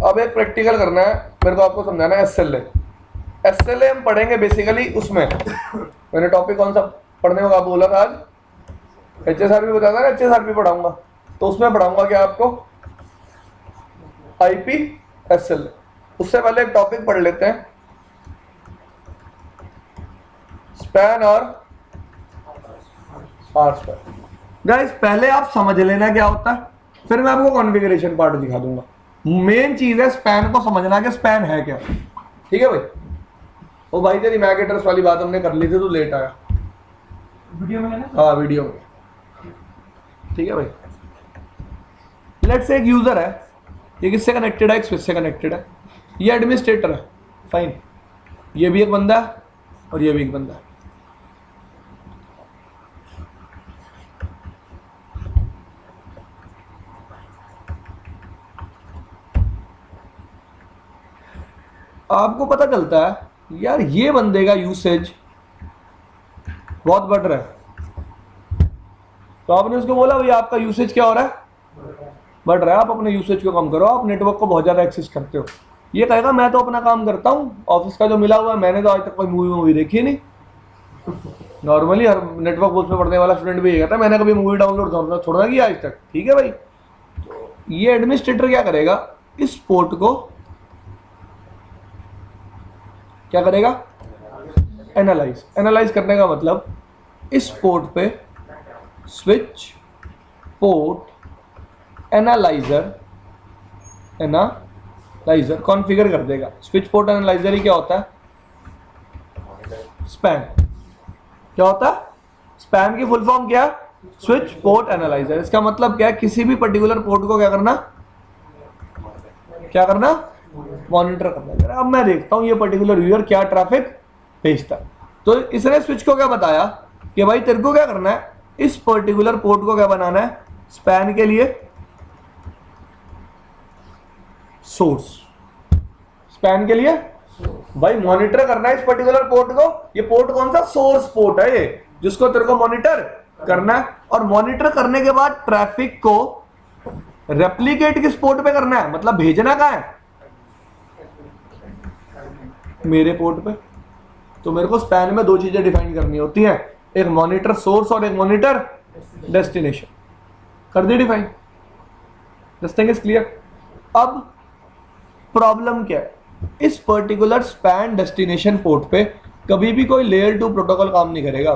अब एक प्रैक्टिकल करना है मेरे को, आपको समझाना है एसएलए। एसएलए हम पढ़ेंगे बेसिकली उसमें, मैंने टॉपिक कौन सा पढ़ने को बोला था आज, एचएसआरपी बताया था ना, एचएसआरपी पढ़ाऊंगा, तो उसमें पढ़ाऊंगा क्या आपको, आईपी एसएलए। उससे पहले एक टॉपिक पढ़ लेते हैं, स्पैन और आर स्पैन। गाइस पहले आप समझ लेना क्या होता है, फिर मैं आपको कॉन्फ़िगरेशन पार्ट दिखा दूंगा। मेन चीज है स्पैन को समझना कि स्पैन है क्या, ठीक है भाई। ओ भाई तेरी मैक एड्रेस वाली बात हमने कर ली थी, तू लेट आया। वीडियो में है ना? हाँ वीडियो में, ठीक है भाई। लेट्स से एक यूजर है, ये किससे कनेक्टेड है, एक स्विच से कनेक्टेड है, ये एडमिनिस्ट्रेटर है, फाइन। ये भी एक बंदा है और ये भी एक बंदा है। आपको पता चलता है यार ये बंदे का यूसेज बहुत बढ़ रहा है, तो आपने उसको बोला भाई आपका यूसेज क्या हो रहा है, बढ़ रहा है, आप अपने यूसेज को कम करो, आप नेटवर्क को बहुत ज़्यादा एक्सेस करते हो। ये कहेगा मैं तो अपना काम करता हूँ, ऑफिस का जो मिला हुआ है, मैंने तो आज तक कोई मूवी देखी नहीं। नॉर्मली हर नेटवर्क कोर्स में पढ़ने वाला स्टूडेंट भी ये कहता है मैंने कभी मूवी डाउनलोड थोड़ा किया आज तक, ठीक है भाई। तो ये एडमिनिस्ट्रेटर क्या करेगा, इस पोर्ट को क्या करेगा, एनालाइज करने का मतलब इस पोर्ट पे स्विच पोर्ट एनालाइजर कॉन्फ़िगर कर देगा। स्विच पोर्ट एनालाइजर ही क्या होता है, स्पैन। क्या होता है, स्पैन की फुल फॉर्म क्या है, स्विच पोर्ट एनालाइजर। इसका मतलब क्या है, किसी भी पर्टिकुलर पोर्ट को क्या करना, मॉनिटर करना। अब मैं देखता हूं ये पर्टिकुलर यूजर क्या ट्रैफिक भेजता है, तो इसने स्विच को क्या बताया कि भाई तेरे को क्या करना है, इस पर्टिकुलर पोर्ट को क्या बनाना है, स्पैन के लिए सोर्स, स्पैन के लिए भाई मॉनिटर करना है इस पर्टिकुलर पोर्ट को। ये पोर्ट कौन सा, सोर्स पोर्ट है ये, जिसको तेरे को मॉनिटर करना है, और मॉनिटर करने के बाद ट्रैफिक को रेप्लिकेट किस पोर्ट पे करना है, मतलब भेजना कहाँ है, मेरे पोर्ट पे। तो मेरे को स्पैन में दो चीजें डिफाइन करनी होती हैं, एक मॉनिटर सोर्स और एक मॉनिटर डेस्टिनेशन। कर दी define, this thing is clear. अब प्रॉब्लम क्या है, इस पर्टिकुलर स्पैन डेस्टिनेशन पोर्ट पे कभी भी कोई लेयर 2 प्रोटोकॉल काम नहीं करेगा।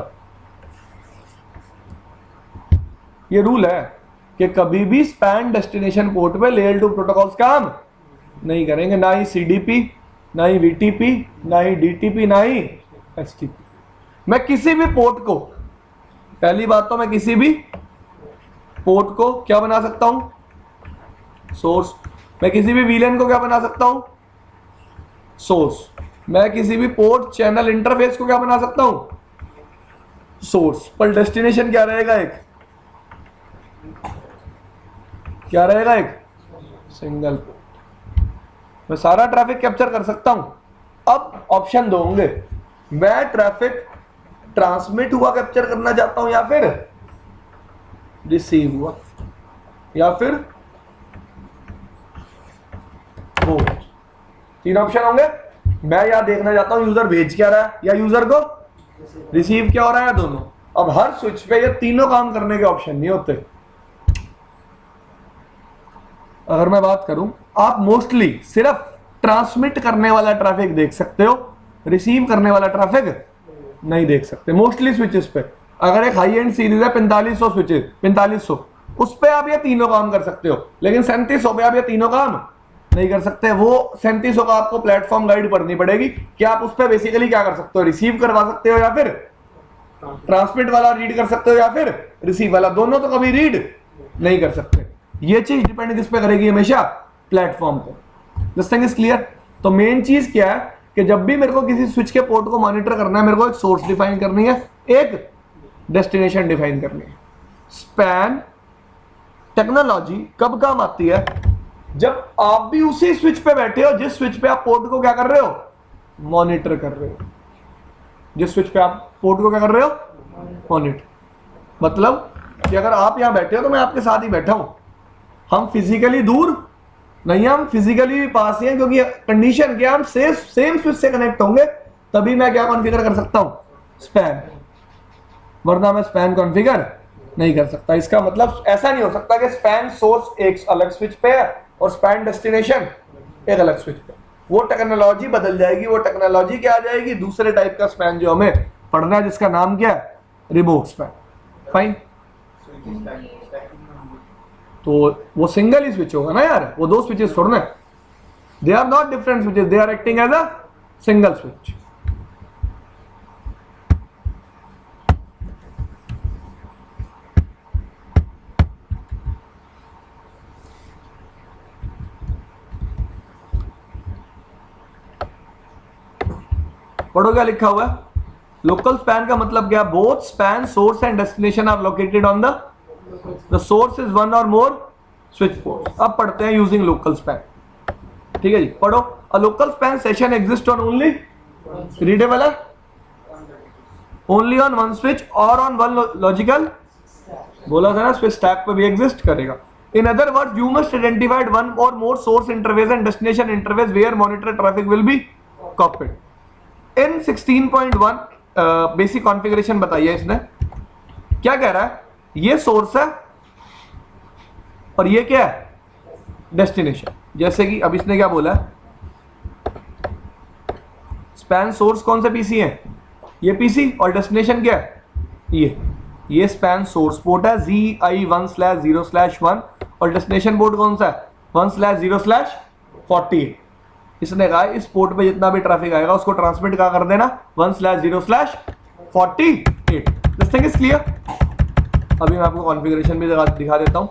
ये रूल है कि कभी भी स्पैन डेस्टिनेशन पोर्ट पे लेयर 2 प्रोटोकॉल्स काम नहीं करेंगे, ना ही सीडीपी, ना ही वीटीपी, ना ही डीटीपी, ना ही एसटीपी। मैं किसी भी पोर्ट को, पहली बात तो मैं किसी भी पोर्ट को क्या बना सकता हूं, सोर्स। मैं किसी भी वीलन को क्या बना सकता हूं, सोर्स। मैं किसी भी पोर्ट चैनल इंटरफेस को क्या बना सकता हूं, सोर्स। पर डेस्टिनेशन क्या रहेगा, एक क्या रहेगा, एक सिंगल पोर्ट। मैं सारा ट्रैफिक कैप्चर कर सकता हूं। अब ऑप्शन दो होंगे, मैं ट्रैफिक ट्रांसमिट हुआ कैप्चर करना चाहता हूं, या फिर रिसीव हुआ, या फिर बोथ। तीन ऑप्शन होंगे। मैं यहां देखना चाहता हूं यूजर भेज क्या रहा है, या यूजर को रिसीव क्या हो रहा है, दोनों। अब हर स्विच पे ये तीनों काम करने के ऑप्शन नहीं होते। अगर मैं बात करूं, आप मोस्टली सिर्फ ट्रांसमिट करने वाला ट्रैफिक देख सकते हो, रिसीव करने वाला ट्रैफिक नहीं देख सकते मोस्टली स्विचेस पे। अगर एक हाई एंड सीरीज है 4500 स्विचेस, 4500, उस पे आप ये तीनों काम कर सकते हो, लेकिन 3700 पे आप ये तीनों काम नहीं कर सकते। वो 3700 का आपको प्लेटफॉर्म गाइड पढ़नी पड़ेगी कि आप उस पे बेसिकली क्या कर सकते हो, रिसीव करवा सकते हो, या फिर ट्रांसमिट वाला रीड कर सकते हो, या फिर रिसीव वाला। दोनों तो कभी रीड नहीं कर सकते। ये चीज डिपेंड किस पे करेगी, हमेशा प्लेटफॉर्म पे। This thing is clear. तो मेन चीज क्या है कि जब भी मेरे को किसी स्विच के पोर्ट को मॉनिटर करना है, मेरे को एक सोर्स डिफाइन करनी है, एक डेस्टिनेशन डिफाइन करनी है। स्पैन टेक्नोलॉजी कब काम आती है, जब आप भी उसी स्विच पे बैठे हो जिस स्विच पे आप पोर्ट को क्या कर रहे हो, मॉनिटर कर रहे हो। जिस स्विच पे आप पोर्ट को क्या कर रहे हो, मॉनिटर। मतलब कि अगर आप यहां बैठे हो तो मैं आपके साथ ही बैठा हूं, हम फिजिकली दूर नहीं, हम फिजिकली पास ही हैं, क्योंकि कंडीशन क्या, हम सेम स्विच से कनेक्ट होंगे, तभी मैं क्या कॉन्फ़िगर कर सकता हूं, स्पैन। वरना मैं स्पैन कॉन्फ़िगर नहीं कर सकता। इसका मतलब ऐसा नहीं हो सकता कि स्पैन सोर्स एक अलग स्विच पे है और स्पैन डेस्टिनेशन एक अलग स्विच पे। वो टेक्नोलॉजी बदल जाएगी। वो टेक्नोलॉजी क्या आ जाएगी, दूसरे टाइप का स्पैन जो हमें पढ़ना है, जिसका नाम क्या है, रिमोट स्पैन। फाइन। तो वो सिंगल ही स्विच होगा ना यार, वो दो स्विचेस थोड़ा ना, they are not different switches, they are acting as a single switch. पढ़ो क्या लिखा हुआ है, लोकल स्पैन का मतलब क्या, both span source and destination are located on the source is one or more switch port. अब पढ़ते हैं यूजिंग लोकल स्पैन। ठीक है जी, पढ़ो। A local span session exist on only, readable है, ओनली ऑन वन स्विच और on one logical, बोला था ना, स्विच स्टैक पे भी एग्जिस्ट करेगा। In other words, you must identified one or more source interface and destination interface where monitor traffic will be copied. इन 16.1 basic configuration बताइए इसने क्या कह रहा है, ये सोर्स है और ये क्या है, डेस्टिनेशन। जैसे कि अब इसने क्या बोला, स्पैन सोर्स कौन से पीसी है, ये पीसी, और डेस्टिनेशन क्या है, ये स्पैन सोर्स पोर्ट है ZI1/0/1 और डेस्टिनेशन पोर्ट कौन सा है, 1/0/48। इसने कहा इस पोर्ट पे जितना भी ट्रैफिक आएगा उसको ट्रांसमिट कहाँ कर देना, 1/0/48। This thing is clear. अभी मैं आपको कॉन्फ़िगरेशन भी दिखा देता हूँ।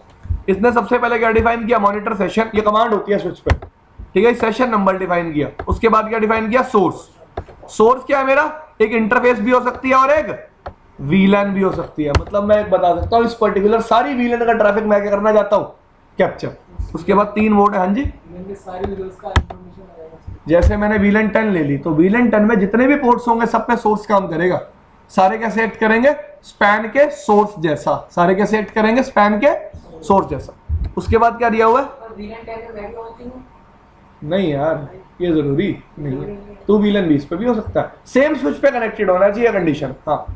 इसने सबसे पहले क्या डिफाइन किया, मॉनिटर सेशन, ये कमांड होती है स्विच पे, ठीक है, सेशन नंबर डिफाइन किया। उसके बाद क्या डिफाइन किया, सोर्स। सोर्स क्या है मेरा, एक इंटरफेस भी हो सकती है और एक वीलैन भी हो सकती है। मतलब मैं एक बता सकता हूँ, इस पर्टिकुलर सारी वीलैन का ट्रैफिक मैं क्या करना चाहता हूँ, कैप्चर। उसके बाद तीन मोड है, हाँ जी, जैसे मैंने वीलन 10 ले ली, तो वीलन 10 में जितने भी पोर्ट्स होंगे सब पे सोर्स काम करेगा। सारे कैसे एक्ट करेंगे? स्पैन के सोर्स जैसा। सारे कैसे एक्ट करेंगे? स्पैन के सोर्स जैसा। उसके बाद क्या दिया हुआ है? और VLAN 10 में मैं भी होती हूँ। नहीं यार, ये जरूरी नहीं है। तो VLAN 20 पे भी हो सकता है। सेम स्विच पे कनेक्टेड होना चाहिए कंडीशन। हाँ,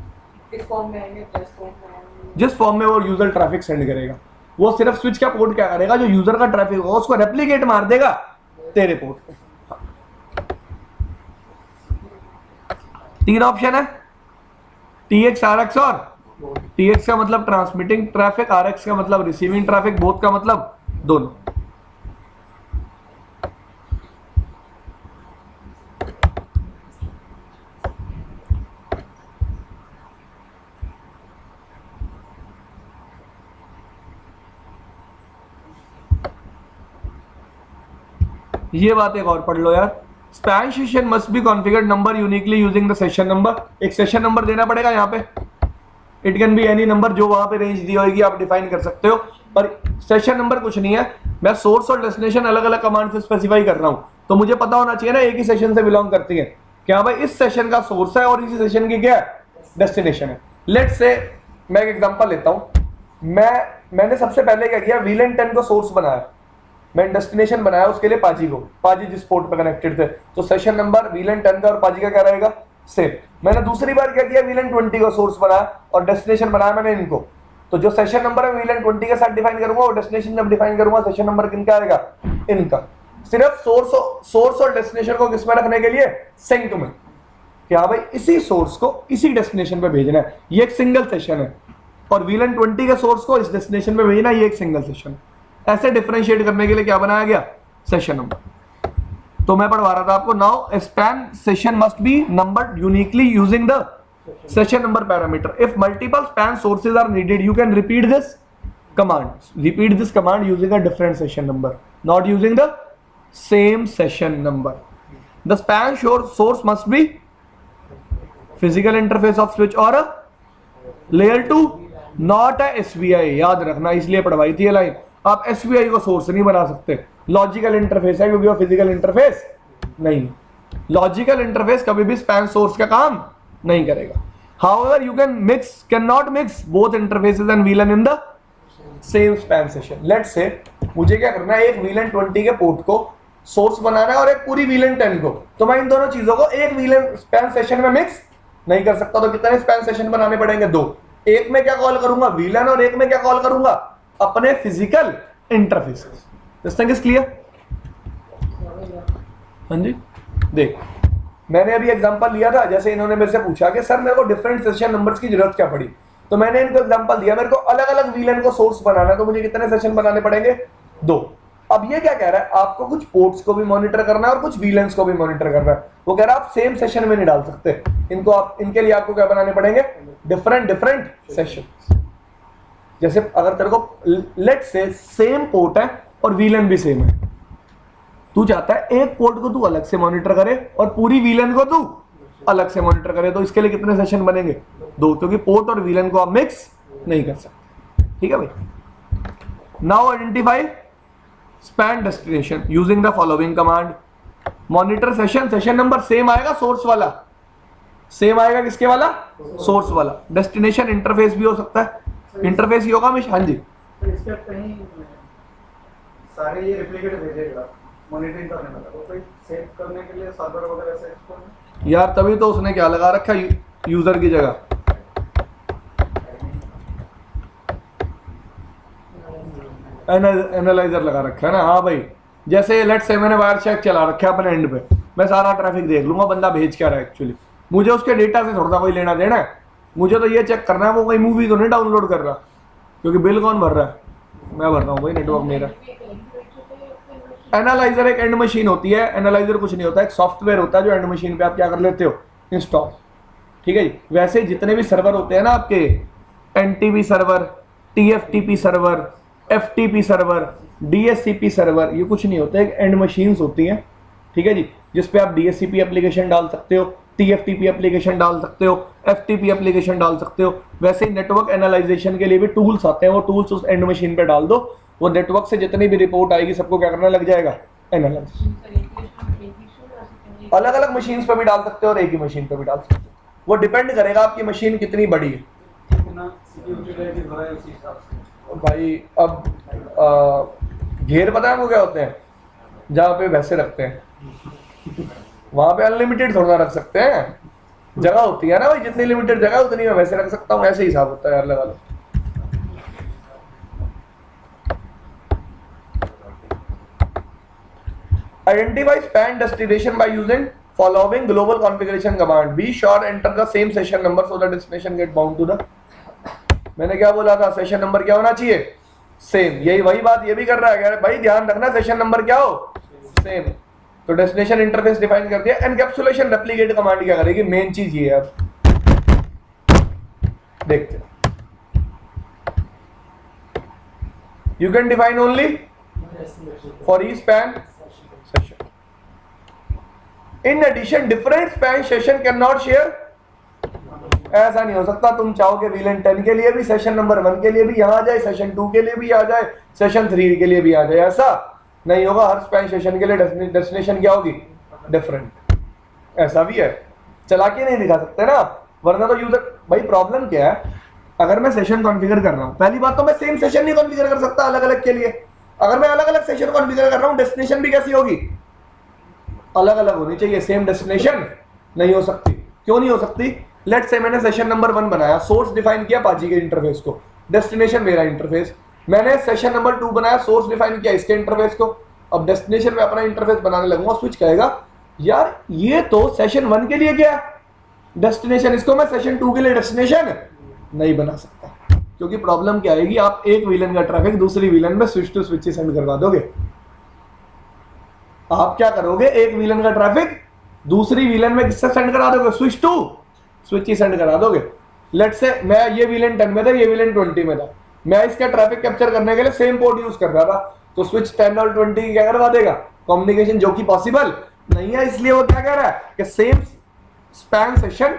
इस फॉर्म में आएंगे, प्लस फॉर्म में आएंगे। जिस फॉर्म में वो यूजर ट्रैफिक सेंड करेगा, वो सिर्फ स्विच का पोर्ट क्या करेगा? जो यूजर का ट्रैफिक होगा उसको रेप्लिकेट मार देगा तेरे पोर्ट पे। हाँ। 3 ऑप्शन है, TX RX और TX का मतलब ट्रांसमिटिंग ट्रैफिक, RX का मतलब रिसीविंग ट्रैफिक, बोथ का मतलब दोनों। ये बात एक और पढ़ लो यार। Span session must B configured number uniquely using the session number. एक सेशन नंबर देना पड़ेगा यहाँ पे। It can be any number, जो वहां पे रेंज दी होगी आप डिफाइन कर सकते हो, पर सेशन नंबर कुछ नहीं है। मैं सोर्स और डेस्टिनेशन अलग अलग कमांड से स्पेसिफाई कर रहा हूं, तो मुझे पता होना चाहिए ना एक ही सेशन से बिलोंग करती है क्या भाई, इस सेशन का सोर्स है और इसी सेशन की क्या है? डेस्टिनेशन है। लेट्स से मैं एक एग्जांपल लेता हूं। मैंने सबसे पहले क्या किया, VLAN 10 को सोर्स बनाया, मैं डेस्टिनेशन बनाया उसके लिए पाजी को, पाजी जिस पोर्ट पे कनेक्टेड थे, तो सेशन नंबर VLAN 10 का और पाजी का क्या रहेगा? सेम। मैंने दूसरी बार क्या किया, VLAN 20 का सोर्स बनाया और डेस्टिनेशन बनाया मैंने इनको, तो जो सेशन नंबर है VLAN 20 के साथ डिफाइन करूंगा और डेस्टिनेशन जब डिफाइन करूंगा सेशन नंबर किनका आएगा? इनका। सिर्फ सोर्स और डेस्टिनेशन को किसमें रखने के लिए? सिंक में। क्या भाई, इसी सोर्स को इसी डेस्टिनेशन पे भेजना है, ये एक सिंगल सेशन है, और VLAN 20 के सोर्स को इस डेस्टिनेशन पे भेजना, ये एक सिंगल सेशन है। ऐसे डिफरेंशिएट करने के लिए क्या बनाया गया? Session number. तो मैं पढ़वा रहा था आपको, now span session must be numbered uniquely using the session number parameter. If multiple span sources are needed, you can repeat this command, repeat this command using a different session number, not using the same session number. The span source must be physical interface of switch or a layer 2, not a SVI। याद रखना, इसलिए पढ़वाई थी ये line. आप SVI को source नहीं बना सकते, लॉजिकल इंटरफेस है, क्योंकि वो फिजिकल इंटरफेस नहीं। लॉजिकल इंटरफेस कभी भी स्पैन सोर्स का काम नहीं करेगा। However, you cannot mix both interfaces and VLAN in the same span session. Let's say मुझे क्या करना है, एक VLAN 20 के पोर्ट को सोर्स बनाना है और एक पूरी VLAN 10 को, तो मैं इन दोनों चीजों को एक VLAN स्पैन सेशन में मिक्स नहीं कर सकता। तो कितने स्पैन सेशन बनाने पड़ेंगे? 2। एक में क्या कॉल करूंगा? VLAN, और एक में क्या कॉल करूंगा? अपने physical interfaces. This thing is clear? हाँ जी। देख, मैंने अभी एग्जांपल लिया था, जैसे इन्होंने मेरे से पूछा कि सर मेरे को डिफरेंट सेशन नंबर्स की जरूरत क्या पड़ी, तो मैंने इनको एग्जांपल दिया, मेरे को अलग अलग VLAN को सोर्स बनाना है, तो मुझे कितने सेशन बनाने पड़ेंगे? 2। अब ये क्या कह रहा है, आपको कुछ पोर्ट्स को भी मॉनिटर करना है और कुछ VLANs को भी मॉनिटर करना है। वो कह रहा है आप सेम सेशन में नहीं डाल सकते इनको, आप इनके लिए आपको क्या बनाने पड़ेंगे? Different session. जैसे अगर तेरे को लेट्स से सेम पोर्ट है और VLAN भी सेम है, तू चाहता है एक पोर्ट को तू अलग से मॉनिटर करे और पूरी VLAN को तू अलग से मॉनिटर करे, तो इसके लिए कितने सेशन बनेंगे? 2, क्योंकि पोर्ट और VLAN को आप मिक्स नहीं कर सकते। ठीक है भाई। Now identify span destination using the following command. Monitor session number same आएगा, सोर्स वाला सेम आएगा, किसके वाला? सोर्स वाला। डेस्टिनेशन इंटरफेस भी हो सकता है, इंटरफेस ही होगा। हाँ जी, तो इसके कहीं सारे ये रेप्लिकेट भेजेगा मॉनिटरिंग करने वाला, तो कोई सेव करने के लिए सर्वर वगैरह से एक्सपोर्ट यार तभी तो उसने क्या लगा रखा यूजर की जगह, एनालाइजर लगा रखा है ना। हाँ भाई, जैसे लेट्स से मैंने वायर चेक चला रखा है अपने एंड पे, मैं सारा ट्रैफिक देख लूंगा बंदा भेज क्या रहा है एक्चुअली, मुझे उसके डेटा से थोड़ा कोई लेना देना है। मुझे तो ये चेक करना है वो कोई मूवी तो नहीं डाउनलोड कर रहा, क्योंकि बिल कौन भर रहा है? मैं भर रहा हूँ भाई, नेटवर्क मेरा। एनालाइजर एक एंड मशीन होती है, एनालाइजर कुछ नहीं होता, एक सॉफ्टवेयर होता है जो एंड मशीन पे आप क्या कर लेते हो? इंस्टॉल। ठीक है जी। वैसे जितने भी सर्वर होते हैं ना आपके, NTP server, TFTP server, FTP server, DSCP server, ये कुछ नहीं होता, एक एंड मशीन्स होती हैं। ठीक है जी, जिसपे आप DSCP एप्लीकेशन डाल सकते हो, TFTP एप्लीकेशन डाल सकते हो, FTP एप्लीकेशन डाल सकते हो। वैसे ही नेटवर्क एनालाइजेशन के लिए भी टूल्स आते हैं, वो टूल्स उस एंड मशीन पे डाल दो, वो नेटवर्क से जितनी भी रिपोर्ट आएगी सबको क्या करने लग जाएगा? एनालाइज। अलग अलग मशीन्स पे भी डाल सकते हो और एक ही मशीन पे भी डाल सकते हो। वो डिपेंड करेगा आपकी मशीन कितनी बड़ी है। कितना सिक्योरिटी रेट हो रहा है उसी हिसाब से। भाई अब घेर पता है वो क्या होते हैं, जहाँ पे भैंसे रखते हैं वहां पे अनलिमिटेड थोड़ा रख सकते हैं, जगह होती है ना भाई, जितनी लिमिटेड जगह उतनी मैं वैसे रख सकता हूँ, ऐसे हिसाब होता है यार, लगा लो। Identify span destination by using following global configuration command. Be sure enter the same session number so the destination get bound to the। मैंने क्या बोला था, सेशन नंबर क्या होना चाहिए, सेम। यही वही बात ये भी कर रहा है भाई, ध्यान रखना सेशन नंबर क्या हो, सेम। तो डेस्टिनेशन इंटरफेस डिफाइन कर दिया। एनकैप्सुलेशन रेप्लिकेट कमांड क्या करेगी, मेन चीज ये है। अब देखते हैं, you can define only for each span session. In addition different span session can not share. ऐसा नहीं हो सकता तुम चाहो कि VLAN 10 के लिए भी सेशन नंबर 1 के लिए भी यहाँ आ जाए, सेशन 2 के लिए भी आ जाए, सेशन 3 के लिए भी आ जाए, ऐसा नहीं होगा। हर स्पैन सेशन के लिए डेस्टिनेशन क्या होगी, डिफरेंट। ऐसा भी है, चला के नहीं दिखा सकते ना, वरना तो यूजर। भाई प्रॉब्लम क्या है, अगर मैं सेशन कॉन्फ़िगर कर रहा हूँ, पहली बात तो मैं सेम सेशन नहीं कॉन्फ़िगर कर सकता अलग अलग के लिए। अगर मैं अलग अलग सेशन कॉन्फ़िगर कर रहा हूँ, डेस्टिनेशन भी कैसी होगी, अलग अलग होनी चाहिए, सेम डेस्टिनेशन नहीं हो सकती। क्यों नहीं हो सकती, लेट्स से मैंने सेशन नंबर 1 बनाया, सोर्स डिफाइन किया पाजी के इंटरफेस को, डेस्टिनेशन मेरा इंटरफेस। मैंने सेशन नंबर 2 बनाया, सोर्स डिफाइन किया इसके इंटरफेस को। अब डेस्टिनेशन में अपना इंटरफेस बनाने लगूंगा, स्विच कहेगा यार ये तो सेशन 1 के लिए क्या डेस्टिनेशन, इसको मैं सेशन 2 के लिए डेस्टिनेशन नहीं बना सकता। क्योंकि प्रॉब्लम क्या आएगी, आप एक VLAN का ट्रैफिक दूसरी VLAN में स्विच टू स्विच सेंड करवा दोगे। आप क्या करोगे, एक VLAN का ट्रैफिक दूसरी VLAN में किससे सेंड करा दोगे, स्विच टू स्विच ही सेंड करा दोगे। लेट्स से मैं ये VLAN 10 में था, ये VLAN 20 में था, मैं इसका ट्रैफिक कैप्चर करने के लिए सेम पोर्ट यूज कर रहा था, तो स्विच 10 और 20 क्या करवा देगा, कम्युनिकेशन, जो कि पॉसिबल नहीं है। इसलिए वो क्या कह रहा है कि सेम स्पैन सेशन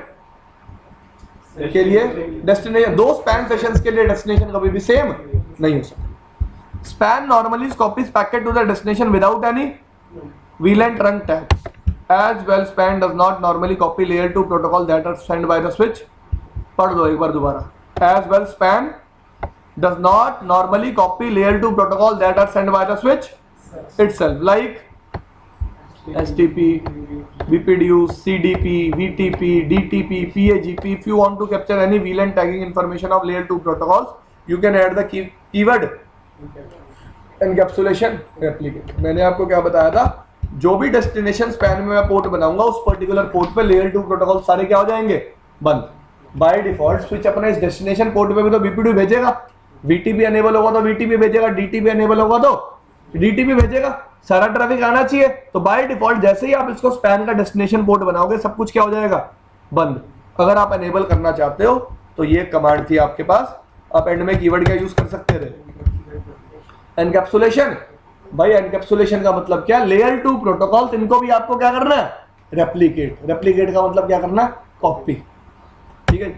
के लिए डेस्टिनेशन, दो स्पैन सेशंस के लिए डेस्टिनेशन कभी भी सेम नहीं हो सकता। Span normally copies packet to the destination without any VLAN trunk tags. As well, span does not normally copy layer 2 protocol that are sent by the switch. पढ़ दो एक बार दोबारा। As well, span does not normally copy layer 2 protocol that are sent by the switch itself, like STP, BPDU, CDP, VTP, DTP, PAGP. If you want to capture any VLAN tagging information of layer 2 protocols, you can add the keyword encapsulation replicate। मैंने आपको क्या बताया था, जो भी destination span में मैं port बनाऊंगा, उस पर्टिकुलर पोर्ट पे लेयर 2 प्रोटोकॉल सारे क्या हो जाएंगे, बंद। बाय डिफॉल्ट स्विच अपने इस डेस्टिनेशन पोर्ट पे भी तो BPDU भेजेगा, VTP एनेबल होगा तो VTP भेजेगा, DTP एनेबल होगा तो DTP भेजेगा, सारा ट्रैफिक आना चाहिए। तो बाय डिफॉल्ट जैसे ही आप इसको स्पैन का डेस्टिनेशन पोर्ट बनाओगे, सब कुछ क्या हो जाएगा, बंद। अगर आप एनेबल करना चाहते हो तो ये कमांड थी आपके पास, आप एंड में कीवर्ड क्या यूज कर सकते थे, एनकैप्सुलेशन। भाई एनकैप्सुलेशन का मतलब क्या, लेयर 2 प्रोटोकॉल, इनको भी आपको क्या करना है, रेप्लिकेट। रेप्लिकेट का मतलब क्या करना, कॉपी। ठीक है,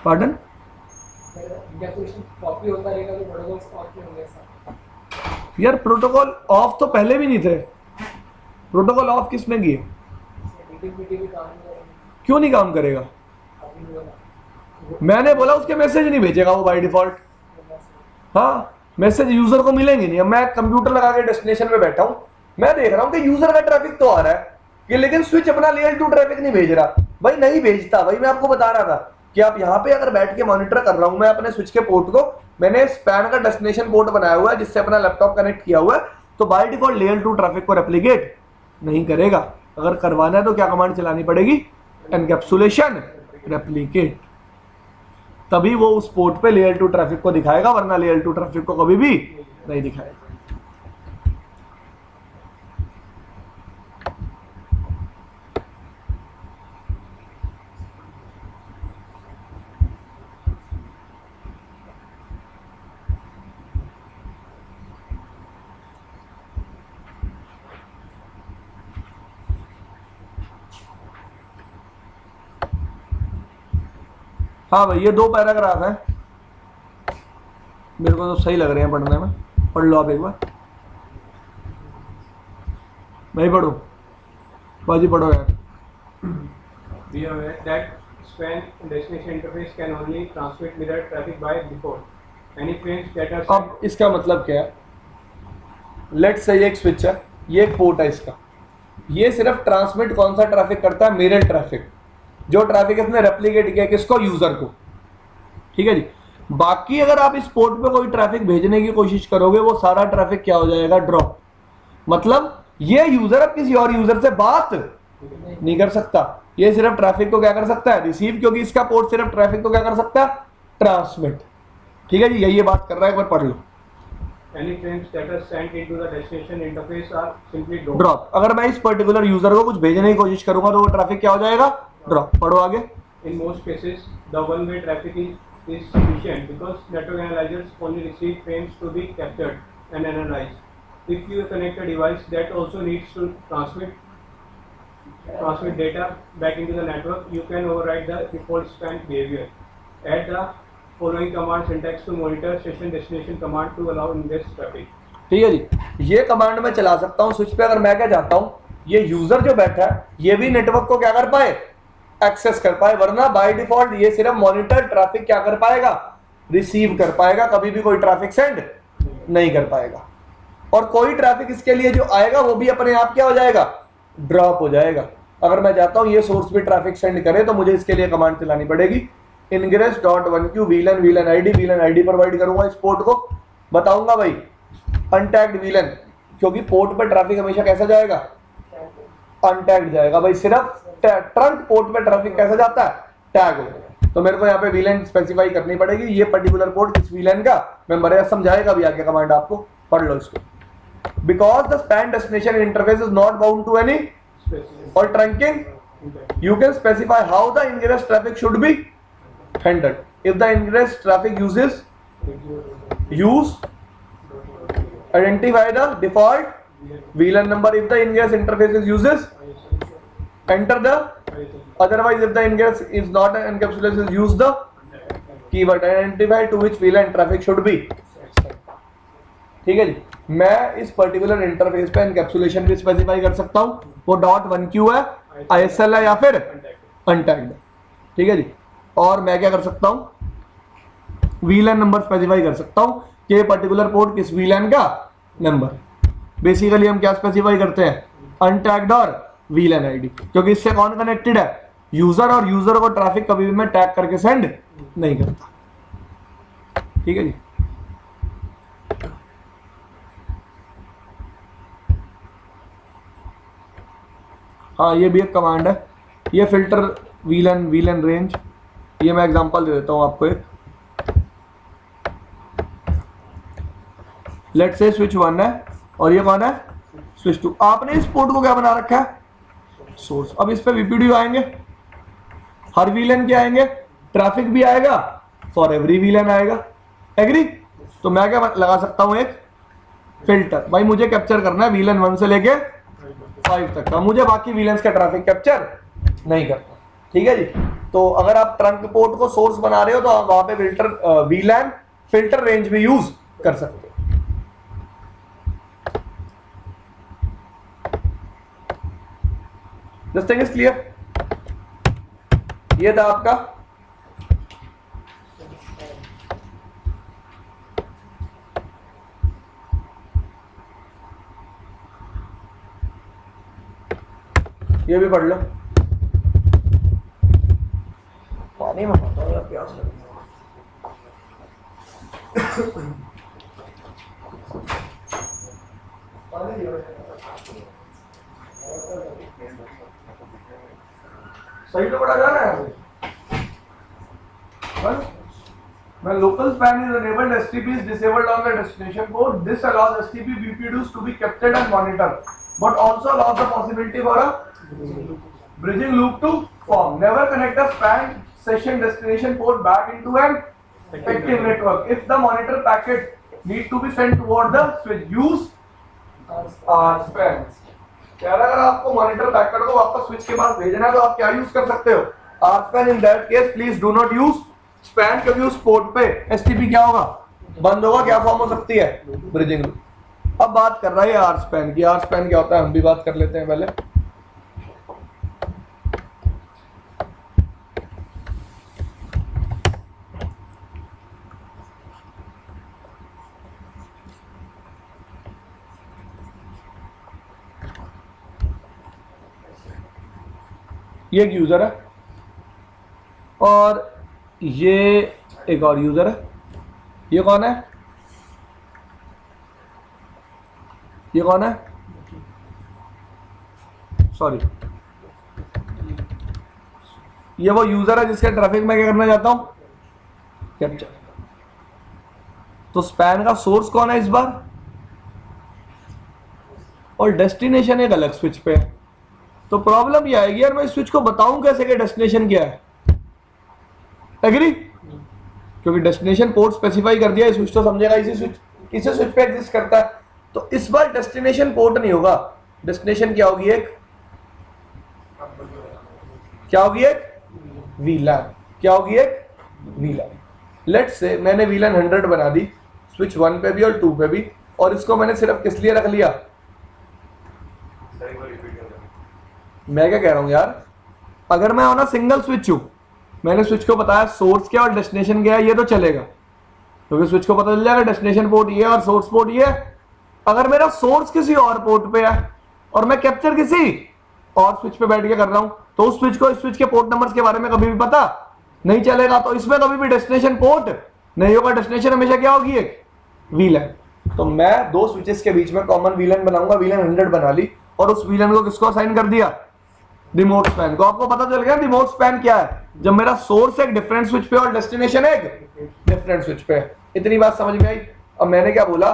पार्डन, कॉपी होता रहेगा तो प्रोटोकॉल्स ऑफ नहीं होंगे ऐसा। यार प्रोटोकॉल ऑफ तो पहले भी नहीं थे, प्रोटोकॉल ऑफ किसने किए, क्यों नहीं काम करेगा, मैंने बोला उसके मैसेज नहीं भेजेगा वो बाय डिफॉल्ट। हाँ, मैसेज यूजर को मिलेंगे नहीं। अब मैं कंप्यूटर लगा के डेस्टिनेशन पे बैठा हूँ, मैं देख रहा हूँ कि यूजर का ट्रैफिक तो आ रहा है कि, लेकिन स्विच अपना लेयर 2 ट्रैफिक नहीं भेज रहा। भाई नहीं भेजता, भाई मैं आपको बता रहा था कि आप यहाँ पे अगर बैठ के मॉनिटर कर रहा हूँ मैं अपने स्विच के पोर्ट को, मैंने स्पैन का डेस्टिनेशन पोर्ट बनाया हुआ है जिससे अपना लैपटॉप कनेक्ट किया हुआ है, तो बाय डिफॉल्ट लेयर 2 ट्रैफिक को रेप्लिकेट नहीं करेगा। अगर करवाना है तो क्या कमांड चलानी पड़ेगी, एनकैप्सुलेशन रेप्लिकेट, तभी वो उस पोर्ट पे लेयर 2 ट्रैफिक को दिखाएगा, वरना लेयर 2 ट्रैफिक को कभी भी नहीं दिखाएगा। हाँ भाई, ये 2 पैराग्राफ हैं, मेरे को तो सही लग रहे हैं पढ़ने में, पढ़ लो आप एक बार। भाई पढ़ो, बाजी पढ़ो यार। Be aware that span destination interface can only transmit mirror traffic by default. Any frames that are अब इसका मतलब क्या है, लेट्स से ये एक स्विच है, ये एक पोर्ट है इसका, ये सिर्फ ट्रांसमिट कौन सा ट्रैफिक करता है, मिरर ट्रैफिक, जो ट्रैफिक इसने रेप्लिकेट किया किसको, यूजर को, ठीक है जी। बाकी अगर आप इस पोर्ट पे कोई ट्रैफिक भेजने की कोशिश करोगे वो सारा ट्रैफिक क्या हो जाएगा, ड्रॉप। मतलब ये यूजर अब किसी और यूजर से बात नहीं कर सकता, ये सिर्फ ट्रैफिक को क्या कर सकता है, रिसीव, क्योंकि इसका पोर्ट सिर्फ ट्रैफिक को क्या कर सकता है, ट्रांसमिट, ठीक है जी। यही ये बात कर रहा है, एक बार पढ़ लो। any frames that are sent into the destination interface are simply dropped. Drop, अगर मैं इस पर्टिकुलर यूजर को कुछ भेजने की कोशिश करूंगा तो वो ट्रैफिक क्या हो जाएगा, ड्रॉप। पढ़ो आगे। In most cases, the one-way traffic is sufficient because network analyzers only receive frames to be captured and analyzed. If you connect a device that also needs to transmit data back into the network, you can override the default span behavior. Add the following command syntax to monitor session destination command to allow ingress traffic. ठीक है जी, ये command मैं चला सकता हूँ switch पे। अगर मैं क्या चाहता हूँ, ये यूजर जो बैठा है ये भी नेटवर्क को क्या कर पाए, एक्सेस कर पाए, वरना बाय डिफॉल्ट ये सिर्फ मॉनिटर ट्रैफिक क्या कर पाएगा, रिसीव कर पाएगा, कभी भी कोई ट्रैफिक सेंड नहीं कर पाएगा। और कोई ट्रैफिक इसके लिए जो आएगा वो भी अपने आप क्या हो जाएगा, ड्रॉप हो जाएगा। अगर मैं चाहता हूँ ये सोर्स भी ट्रैफिक सेंड करे तो मुझे इसके लिए कमांड चलानी पड़ेगी, ingress.1q VLAN ID प्रोवाइड करूंगा इस पोर्ट को, बताऊंगा भाई अनटैग्ड VLAN, क्योंकि पोर्ट पर ट्रैफिक हमेशा कैसा जाएगा, अनटैग्ड जाएगा भाई। सिर्फ ट्रंक पोर्ट पे ट्रैफिक कैसा जाता है, टैग हो जाएगा। तो मेरे को यहाँ पे VLAN स्पेसिफाई करनी पड़ेगी, ये पर्टिकुलर पोर्ट किस VLAN का, मैं बड़े समझाएगा भी आगे कमांड, आपको पढ़ लो इसको। Because the span destination interface is not bound to any or trunking, you can specify how the ingress traffic should be handled. If the ingress traffic use identify the default VLAN number. If the ingress interface uses, enter the, otherwise if the ingress is not an encapsulation, use the keyword identify to which VLAN traffic should be. ठीक है जी, मैं इस particular interface पे encapsulation भी specify कर सकता हूँ, वो .1q है, ISL है या फिर अनटैग्ड, ठीक है जी। और मैं क्या कर सकता हूँ, VLAN नंबर स्पेसिफाई कर सकता हूँ कि ये पर्टिकुलर पोर्ट किस VLAN का नंबर। बेसिकली हम क्या स्पेसिफाई करते हैं, अनटैग्ड और VLAN ID, क्योंकि इससे कौन कनेक्टेड है, यूजर, और यूजर को ट्रैफिक कभी भी मैं टैग करके सेंड नहीं करता, ठीक है जी। हाँ, ये भी एक कमांड है, ये फिल्टर VLAN रेंज, ये मैं एग्जांपल दे देता हूँ आपको एक। लेट्स से स्विच 1 है और ये कौन है, स्विच 2। आपने इस पोर्ट को क्या बना रखा है, सोर्स। अब इस पे VPDU आएंगे, हर VLAN के आएंगे, ट्रैफिक भी आएगा, फॉर एवरी VLAN आएगा, एग्री। तो मैं क्या लगा सकता हूँ, एक फिल्टर। भाई मुझे कैप्चर करना है VLAN 1 से लेके 5 तक का, मुझे बाकी VLANs का ट्रैफिक कैप्चर नहीं करता, ठीक है जी। तो अगर आप ट्रंक पोर्ट को सोर्स बना रहे हो तो आप वहां पे VLAN फिल्टर रेंज भी यूज कर सकते हो। This thing is clear. ये था आपका ये भी पढ़ लो। पानी में खाता हूँ यार, प्यास लगी। सही तो पढ़ा जा रहा है बस। When local span is enabled, STP is disabled on the destination port. This allows STP BPDUs to be captured and monitored, but also allows the possibility for a bridging loop to form. Never connect a span session destination port back into an effective network. If the monitor packet need to be sent toward the switch, use spans. यार अगर आपको monitor packet को वापस switch के पास भेजना है तो आप क्या यूज कर सकते हो, RSpan। In that case please do not use span, क्योंकि उस पोर्ट पे STP क्या होगा, बंद होगा। क्या फॉर्म हो सकती है, ब्रिजिंग लूप। अब बात कर रहा है आर स्पैन की। आर स्पैन क्या होता है हम भी बात कर लेते हैं पहले। ये एक यूजर है और ये एक और यूजर है। ये कौन है? ये कौन है? सॉरी, ये वो यूजर है जिसके ट्रैफिक में क्या करना चाहता हूं, कैप्चर। तो स्पैन का सोर्स कौन है इस बार, और डेस्टिनेशन एक अलग स्विच पे है। तो प्रॉब्लम ये आएगी यार मैं इस स्विच को बताऊं कैसे कि डेस्टिनेशन क्या है। एग्री? क्योंकि डेस्टिनेशन पोर्ट स्पेसिफाई कर दिया, स्विच तो समझेगा इसी स्विच पे एग्जिस्ट करता है। तो इस बार डेस्टिनेशन पोर्ट नहीं होगा, डेस्टिनेशन क्या होगी, एक क्या होगी, एक वीलैन। क्या होगी, एक वीलैन। लेट्स से मैंने वीलैन 100 बना दी स्विच 1 पे भी और 2 पे भी, और इसको मैंने सिर्फ किस लिए रख लिया, मैं क्या कह रहा हूं यार, अगर मैं ना सिंगल स्विच हूं, मैंने स्विच को बताया सोर्स क्या और डेस्टिनेशन क्या है, ये तो चलेगा क्योंकि स्विच को पता चल जाएगा डेस्टिनेशन पोर्ट ये है और सोर्स पोर्ट ये है। अगर मेरा सोर्स किसी और पोर्ट पे है और मैं कैप्चर किसी और स्विच पे बैठ के कर रहा हूं, तो उस स्विच को इस स्विच के पोर्ट नंबर्स के बारे में कभी भी पता नहीं चलेगा। तो इसमें कभी भी डेस्टिनेशन पोर्ट नहीं होगा, डेस्टिनेशन हमेशा क्या होगी, एक वीलैन। तो मैं दो स्विचेस के बीच में कॉमन वीलैन बनाऊंगा, वीलैन 100 बना ली, और उस वीलैन को किसको असाइन कर दिया, रिमोट स्पैन को। आपको पता चल गया रिमोट स्पैन क्या है, जब मेरा सोर्स एक डिफरेंट स्विच पे और डेस्टिनेशन एक डिफरेंट स्विच पे। इतनी बात समझ में आई। अब मैंने क्या बोला,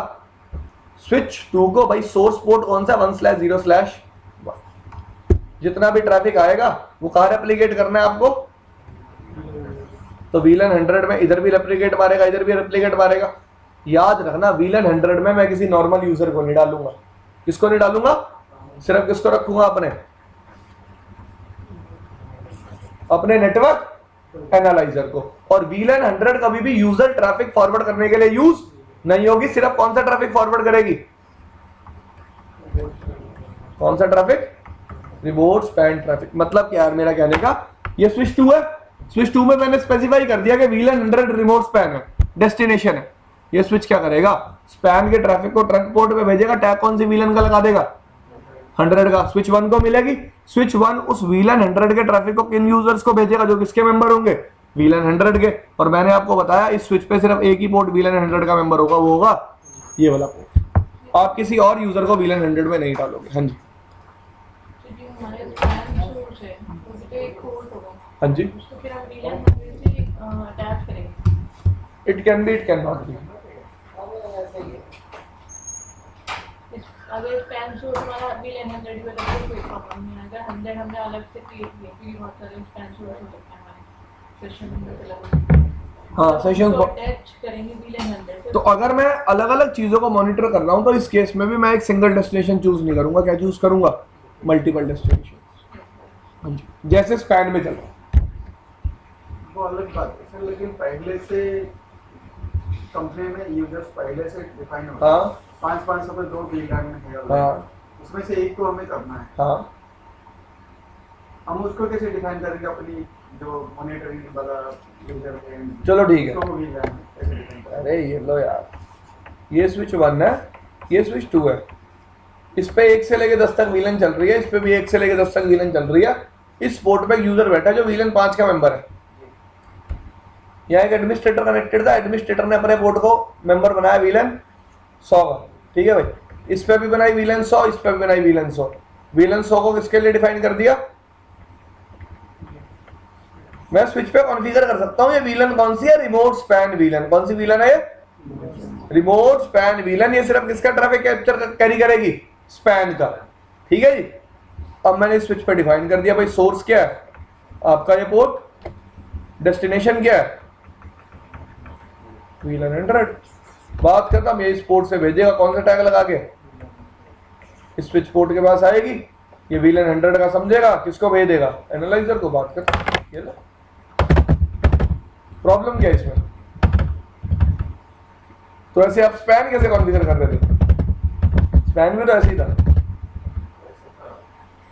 स्विच 2 को भाई सोर्स पोर्ट कौन सा 1/0/1, जितना भी ट्रैफिक आएगा वो कहां रेप्लिकेट करना है आपको, तो वीलैन 100 में इधर भी रेप्लिकेट मारेगा, इधर भी रेप्लिकेट मारेगा। याद रखना वीलैन 100 में मैं किसी नॉर्मल यूजर को नहीं डालूंगा। किसको नहीं डालूंगा, सिर्फ किसको रखूंगा, अपने नेटवर्क एनालाइजर को। और वीलैन 100 कभी भी यूजर ट्रैफिक फॉरवर्ड करने के लिए यूज नहीं होगी। सिर्फ कौन सा ट्रैफिक फॉरवर्ड करेगी, कौन सा ट्रैफिक, रिमोट स्पैन ट्रैफिक। मतलब क्या यार मेरा कहने का, ये स्विच 2 है, स्विच 2 में मैंने स्पेसिफाई कर दिया कि वीलैन 100 रिमोट स्पैन है, डेस्टिनेशन है। ये स्विच क्या करेगा, स्पैन के ट्रैफिक को ट्रंक पोर्ट पे भेजेगा, टैग कौन सी वीलैन का लगा देगा, 100 का। स्विच 1 को मिलेगी, स्विच 1 उस वीलैन 100 के ट्रैफिक को किन यूजर्स को भेजेगा, जो किसके मेंबर होंगे, वीलैन 100 के। और मैंने आपको बताया इस स्विच पे सिर्फ एक ही पोर्ट वीलैन 100 का मेंबर होगा, वो होगा ये वाला पोर्ट। आप किसी और यूजर को वीलैन 100 में नहीं डालोगे। हाँ जी, तो जो हमारे स्पैन सोर्स है उस पे एक पोर्ट होगा, हाँ जी, उसको फिर हम वीलैन 100 से अटैच करेंगे। It can be, it can not be. अगर स्पैन सोर्स हमारा वीलैन 100 पे लगे तो कोई प्रॉब्लम नहीं है। अगर 100 हमने अलग से क्रिएट किया, क्योंकि बहुत सारे स्पैन सोर्स हो सकते हैं हमारे सेशन में चला, हाँ सेशन अटैच करेंगे वीलैन 100 से। तो अगर मैं अलग अलग चीजों को मॉनिटर कर रहा हूं तो इस केस में भी मैं एक सिंगल डेस्टिनेशन चूज नहीं करूंगा। क्या चूज करूंगा, मल्टीपल डेस्टिनेशन। हाँ जी, जैसे स्पैन में चल रहा है। वो अलग बात है सर, लेकिन पहले से कंपनी में यूजर्स पहले से डिफाइन होता है। हाँ 500 पे 2 वीलैन है, हाँ उसमें से एक को हमें करना है। हाँ, हम उसको कैसे डिफाइन करेंगे, अपनी जो मॉनिटरिंग वाला यूजर है, चलो ठीक है। उसको वीलैन कैसे डिफाइन करेंगे? अरे ये लो यार, ये स्विच 1 है, ये स्विच 2 है। इस पे 1 से लेके 10 तक वीलन चल रही है, इस पे भी 1 से लेके 10 तक वीलन चल रही है। इस पोर्ट पे यूजर बैठा है जो वीलन 5 का मेंबर है। यहाँ एक एडमिनिस्ट्रेटर कनेक्टेड था, एडमिनिस्ट्रेटर ने अपने पोर्ट को मेंबर बनाया वीलन 100 का। ठीक है भाई, इस पे भी बनाई वीलन 100, इस पे भी बनाई वीलन 100। वीलन 100 को किसके लिए डिफाइन कर दिया, मैं स्विच पे कॉन्फ़िगर कर सकता हूं ये वीलन कौन सी है, रिमोट स्पैन वीलन। कौन सी वीलन है ये, रिमोट स्पैन वीलन। ये सिर्फ किसका ट्रैफिक कैप्चर कैरी करेगी, स्पैन का। ठीक है जी। अब मैंने स्विच पे डिफाइन कर दिया भाई सोर्स क्या है आपका, ये पोर्ट, डेस्टिनेशन क्या है, वीलन 100। बात करता हूं, ये इस पोर्ट से भेजेगा कौन सा टैग लगा के, इस स्विच पोर्ट के पास आएगी, ये वीलन 100 का समझेगा, किसको भेज देगा, एनालाइजर को। बात करता ये लो, प्रॉब्लम क्या है इसमें। तो ऐसे आप स्पैन कैसे कॉन्फ़िगर कर रहे थे, स्पैन में तो ऐसे ही था।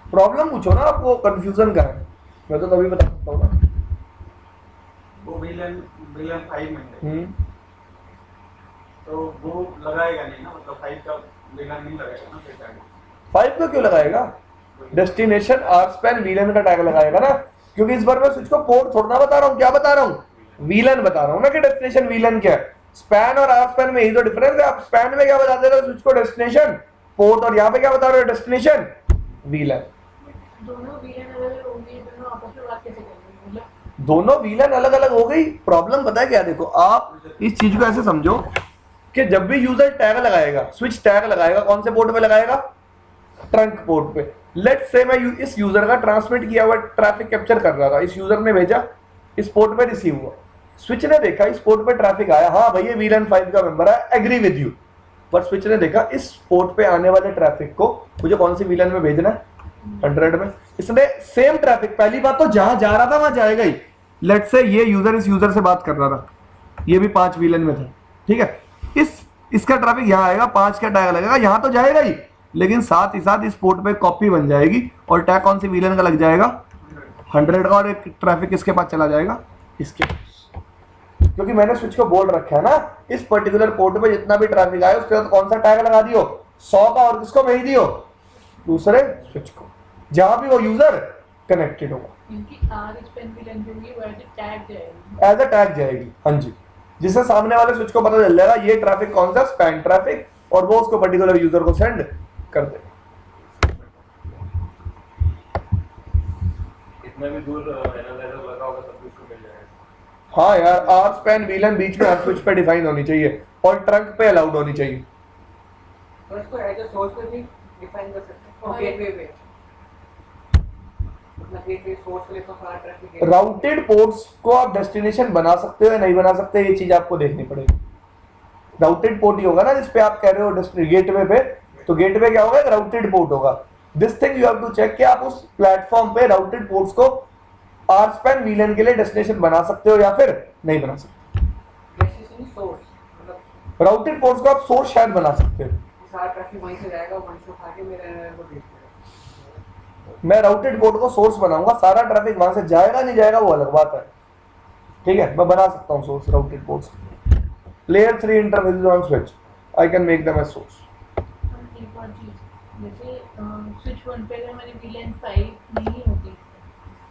प्रॉब्लम पूछो ना, आपको कंफ्यूजन का है, मैं तो तभी बता सकता हूँ ना। वो VLAN 5 में है, तो वो लगाएगा नहीं ना, मतलब 5 का VLAN नहीं लगाएगा ना फिर टैग। 5 का क्यों लगाएगा? डेस्टिनेशन आर स्पैन वीलन का टैग लगाएगा ना, क्योंकि इस बार मैं स्विच को पोर्ट थोड़ा ना बता रहा हूँ, क्या बता रहा हूँ, वीलन बता रहा हूँ ना कि डेस्टिनेशन वीलन क्या है। स्पैन और आर स्पैन में यही तो डिफरेंस है। आप स्पैन में क्या बताते रहे स्विच को, डेस्टिनेशन पोर्ट, और यहाँ पे क्या बता रहे हो, डेस्टिनेशन वीलन। दोनों वीलन अलग होंगे, दोनों आपस में बात कैसे करेंगे? मतलब दोनों वीलन अलग अलग हो गई। प्रॉब्लम पता है क्या, देखो आप इस चीज को ऐसे समझो कि जब भी यूजर टैग लगाएगा, स्विच टैग लगाएगा, कौन से पोर्ट पे लगाएगा, ट्रंक पोर्ट पे। लेट्स से मैं इस यूजर का ट्रांसमिट किया हुआ ट्रैफिक कैप्चर कर रहा था, इस यूजर ने भेजा, इस पोर्ट पे रिसीव हुआ, स्विच ने देखा इस पोर्ट पे ट्रैफिक आया, हाँ भाई ये VLAN 5 का मेंबर है, एग्री विद यू। पर स्विच ने देखा इस पोर्ट पे आने वाले ट्रैफिक को मुझे कौन सी VLAN में भेजना है, 100 में। इसने सेम ट्रैफिक, पहली बात तो जहां जा रहा था वहां जाएगा ही। लेट्स से ये यूजर इस यूजर से बात कर रहा था, ये भी 5 VLAN में था, ठीक है, इसका ट्रैफिक यहाँ आएगा, 5 का टैग लगेगा, यहाँ तो जाएगा ही, लेकिन साथ ही साथ इस पोर्ट पे कॉपी बन जाएगी और टैग कौन सी VLAN का लग जाएगा, 100 का, और एक ट्रैफिक किसके पास चला जाएगा, इसके पास। क्योंकि मैंने स्विच को बोल रखा है ना, इस पर्टिकुलर पोर्ट पे जितना भी ट्रैफिक आए उसके बाद कौन सा टैग लगा दियो, 100 का, और किसको भेज दियो, दूसरे स्विच को, जहां भी वो यूजर कनेक्टेड होगा। इनकी आर स्पैन वीलन जो होगी वो एज अ टैग जाएगी, एज अ टैग जाएगी, हाँ जी, जिससे सामने वाले स्विच को पता चल जाएगा ये ट्रैफिक कौन सा, स्पैन ट्रैफिक, और वो उसको पर्टिकुलर यूजर को सेंड कर देगा। इतना भी दूर एनालाइजर लगा होगा सब कुछ को मिल जाएगा। हाँ यार, आर स्पैन VLAN बीच में हर स्विच पे डिफाइन होनी चाहिए और ट्रंक पे अलाउड होनी चाहिए। तो इसको एज अ सोर्स पे भी डिफाइन कर सकते हैं और गेटवे पे, मतलब गेटवे सोर्स के लिए तो सारा ट्रैफिक है। राउटेड पोर्ट्स को आप डेस्टिनेशन बना सकते हो या नहीं बना सकते, ये चीज आपको देखनी पड़ेगी। राउटेड पोर्ट ही होगा ना जिसपे आप कह रहे हो गेटवे पे, तो गेटवे क्या होगा, राउटेड पोर्ट होगा। This thing you have to check कि आप उस प्लेटफॉर्म पे राउटेड पोर्ट्स को आर स्पैन VLAN के लिए डेस्टिनेशन बना सकते हो या फिर नहीं बना सकते। डेस्टिनेशन सोर्स मतलब राउटेड पोर्ट्स को आप सोर्स शायद बना सकते हो। सारा ट्रैफिक वहीं से जाएगा, वहीं से उठा के मेरे एनालाइजर को भेज देगा। मैं राउटेड पोर्ट को सोर्स बनाऊंगा, सारा ट्रैफिक वहां से जाएगा नहीं जाएगा वो अलग बात है, ठीक है, मैं बना सकता हूँ source routed ports. Layer 3 interfaces on switch, I can make them as source. एक और चीज, जैसे स्विच 1 पे अगर मैंने VLAN 5 नहीं होती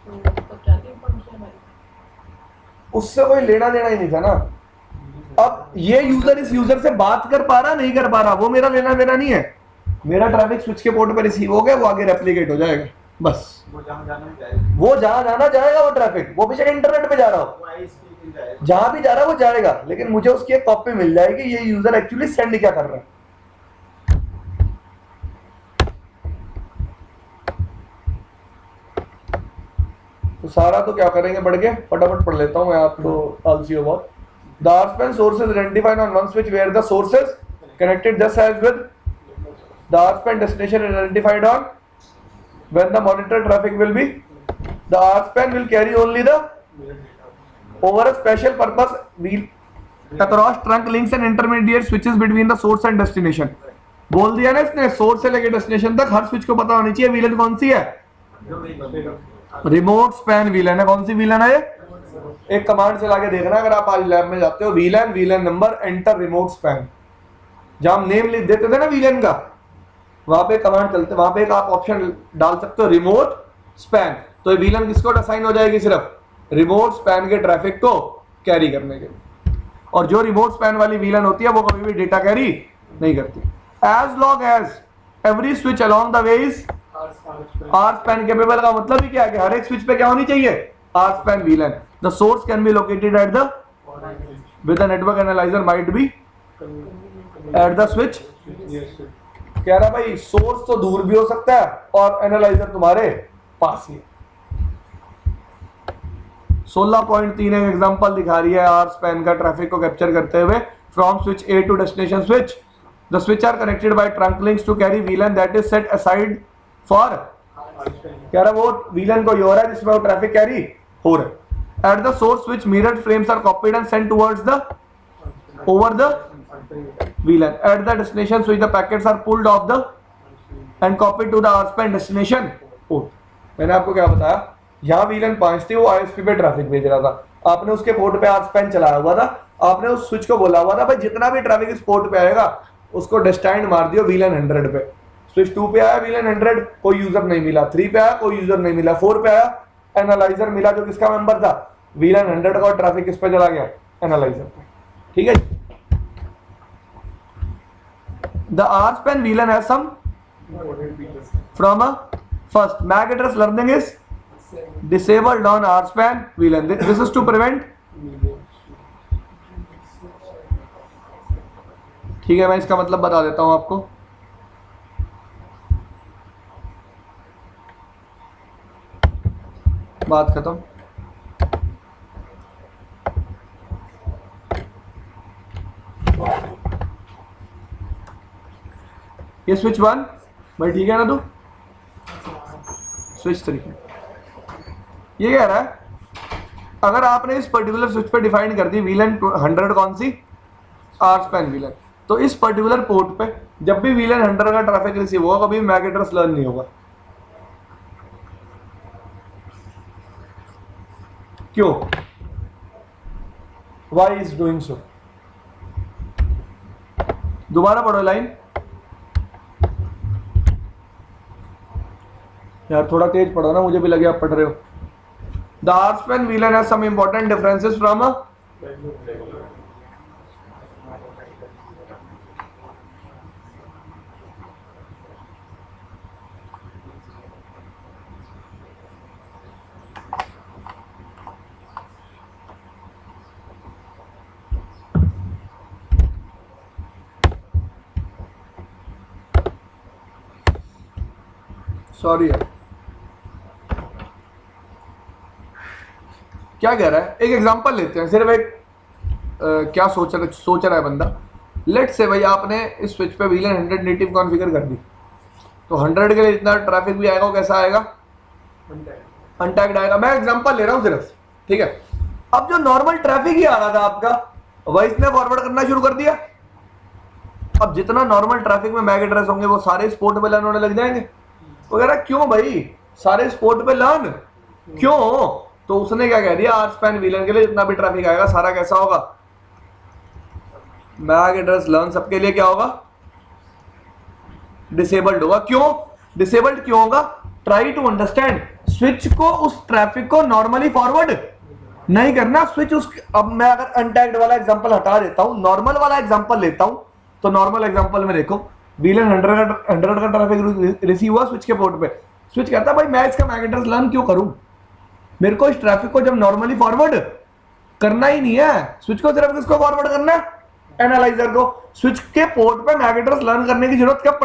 तो तब जाके इंफॉर्मेशन हमारी, उससे कोई लेना देना ही नहीं था ना। अब ये यूजर इस यूजर से बात कर पा रहा नहीं कर पा रहा, वो मेरा लेना देना नहीं है। मेरा ट्रैफिक स्विच के पोर्ट पर रिसीव हो गया, वो आगे रेप्लिकेट हो जाएगा बस। वो जहाँ जाना है जाएगा, वो जहां जाना जाएगा, वो ट्रैफिक, वो बेशक इंटरनेट पे जा रहा हो, वो ISP पे जाएगा। जहां भी जा रहा है वो जाएगा, लेकिन मुझे उसकी एक कॉपी मिल जाएगी ये यूजर एक्चुअली सेंड क्या कर रहा है। तो सारा तो क्या करेंगे, बढ़ के फटाफट पढ़ लेता हूं मैं, आप तो आलसी हो बहुत। The R span source is identified on one switch where the source is connected just as with the R span destination is identified on when the monitor traffic will be. The R span will carry only the over a special purpose wheel across trunk links and intermediate switches between the source and destination. बोल दिया ना इसने, source से लेकर destination तक हर switch को पता होनी चाहिए VLAN कौन सी है, रिमोट स्पैन VLAN है। कौन सी VLAN है ये, एक कमांड चला के देखना अगर आप आज लैब में जाते हो, VLAN number enter remote span, जहां हम नेम लिख देते थे ना VLAN का, वहां पे कमांड चलते, वहां पे एक आप ऑप्शन डाल सकते हो रिमोट स्पैन, तो ये VLAN किसको असाइन हो जाएगी, सिर्फ रिमोट स्पैन के ट्रैफिक को कैरी करने के लिए। और जो रिमोट स्पैन वाली VLAN होती है वो कभी भी डेटा कैरी नहीं करती। As long as every switch along the way is R span capable का मतलब ही क्या है कि हर एक स्विच पे क्या होनी चाहिए, R span VLAN। The source can be located at the with the network analyser might be at the switch. कह रहा भाई सोर्स तो दूर भी हो सकता है और एनालाइजर तुम्हारे पास ही। 16.3 एक एग्जांपल दिखा रही है आर स्पैन का ट्रैफिक को कैप्चर करते हुए from switch A to destination switch. The switch are connected by trunk links to carry VLAN that is set aside for, कह रहा वो VLAN को हो रहा है जिसमें वो ट्रैफिक कैरी हो रहा है। At the source switch mirrored frames are copied and sent towards the over the VLAN. At the destination switch, the packets are pulled off the and copied to the RSPAN destination port. मैंने आपको क्या बताया, यहाँ VLAN 5 थी, वो ISP पे traffic भेज रहा था, आपने उसके पोर्ट पे RSPAN चलाया हुआ था, आपने उस स्विच को बोला हुआ था भाई जितना भी ट्रैफिक इस पोर्ट पे आएगा उसको डेस्टाइंड मार दियो VLAN 100 पे। स्विच 2 पे आया VLAN 100, कोई यूजर नहीं मिला, 3 पे आया कोई यूजर नहीं मिला, 4 पे आया एनालाइजर मिला जो किसका मेंबर था, VLAN 100 का, और ट्रैफिक किस पे चला गया, एनालाइजर पे। ठीक है, the RSPAN VLAN has some from a first MAC address learning is disabled on RSPAN VLAN. This is to prevent, ठीक है, मैं इसका मतलब बता देता हूं आपको। बात खत्म। ये स्विच 1 भाई ठीक है ना, तू स्विच 3 ये कह रहा है अगर आपने इस पर्टिकुलर स्विच पे डिफाइन कर दी VLAN 100 कौन सी, RSPAN VLAN, तो इस पर्टिकुलर पोर्ट पे जब भी VLAN 100 का ट्रैफिक रिसीव होगा कभी MAC एड्रेस लर्न नहीं होगा। क्यों, why is doing so? दोबारा पढ़ो लाइन यार, थोड़ा तेज पढ़ो ना, मुझे भी लगे आप पढ़ रहे हो। The RSPAN VLAN has some important differences from a sorry यार, क्या कह रहा है, एक एग्जांपल लेते हैं, सिर्फ एक क्या सोच रहा है बंदा। लेट से भाई आपने इस स्विच पे VLAN 100 नेटिव कॉन्फ़िगर कर दी, तो 100 के लिए जितना ट्रैफिक भी आएगा वो कैसा आएगा, अनटैग्ड आएगा। मैं एग्जांपल ले रहा हूँ सिर्फ, ठीक है। अब जो नॉर्मल ट्रैफिक ही आ रहा था आपका, वह इसने फॉरवर्ड करना शुरू कर दिया। अब जितना नॉर्मल ट्रैफिक में मैक एड्रेस होंगे वो सारे इस पोर्ट पे लर्न होने लग जाएंगे वगैरह। क्यों भाई, सारे इस पोर्ट पे लर्न क्यों? तो उसने क्या कह दिया, RSPAN VLAN के लिए जितना भी ट्रैफिक आएगा सारा कैसा होगा, मैक एड्रेस लर्न सबके लिए क्या होगा, डिसेबल्ड होगा। क्यों डिसेबल्ड क्यों होगा, ट्राई टू अंडरस्टैंड। स्विच को उस ट्रैफिक को नॉर्मली फॉरवर्ड नहीं करना, स्विच उस, अब मैं अगर अनटैग्ड वाला एग्जांपल हटा देता हूं, नॉर्मल वाला एग्जांपल लेता हूं, तो नॉर्मल एग्जांपल में देखो VLAN 100 का ट्रैफिक रिसीव हुआ स्विच के पोर्ट पे, स्विच कहता है भाई मैं इसका मैक एड्रेस लर्न क्यों करूं, मेरे को इस ट्रैफिक को जब नॉर्मली फॉरवर्ड करना ही नहीं है, स्विच को सिर्फ किसको फॉरवर्ड करना है, एनालाइजर को। स्विच के पोर्ट पे मैक एड्रेस लर्न करने की जरूरत कब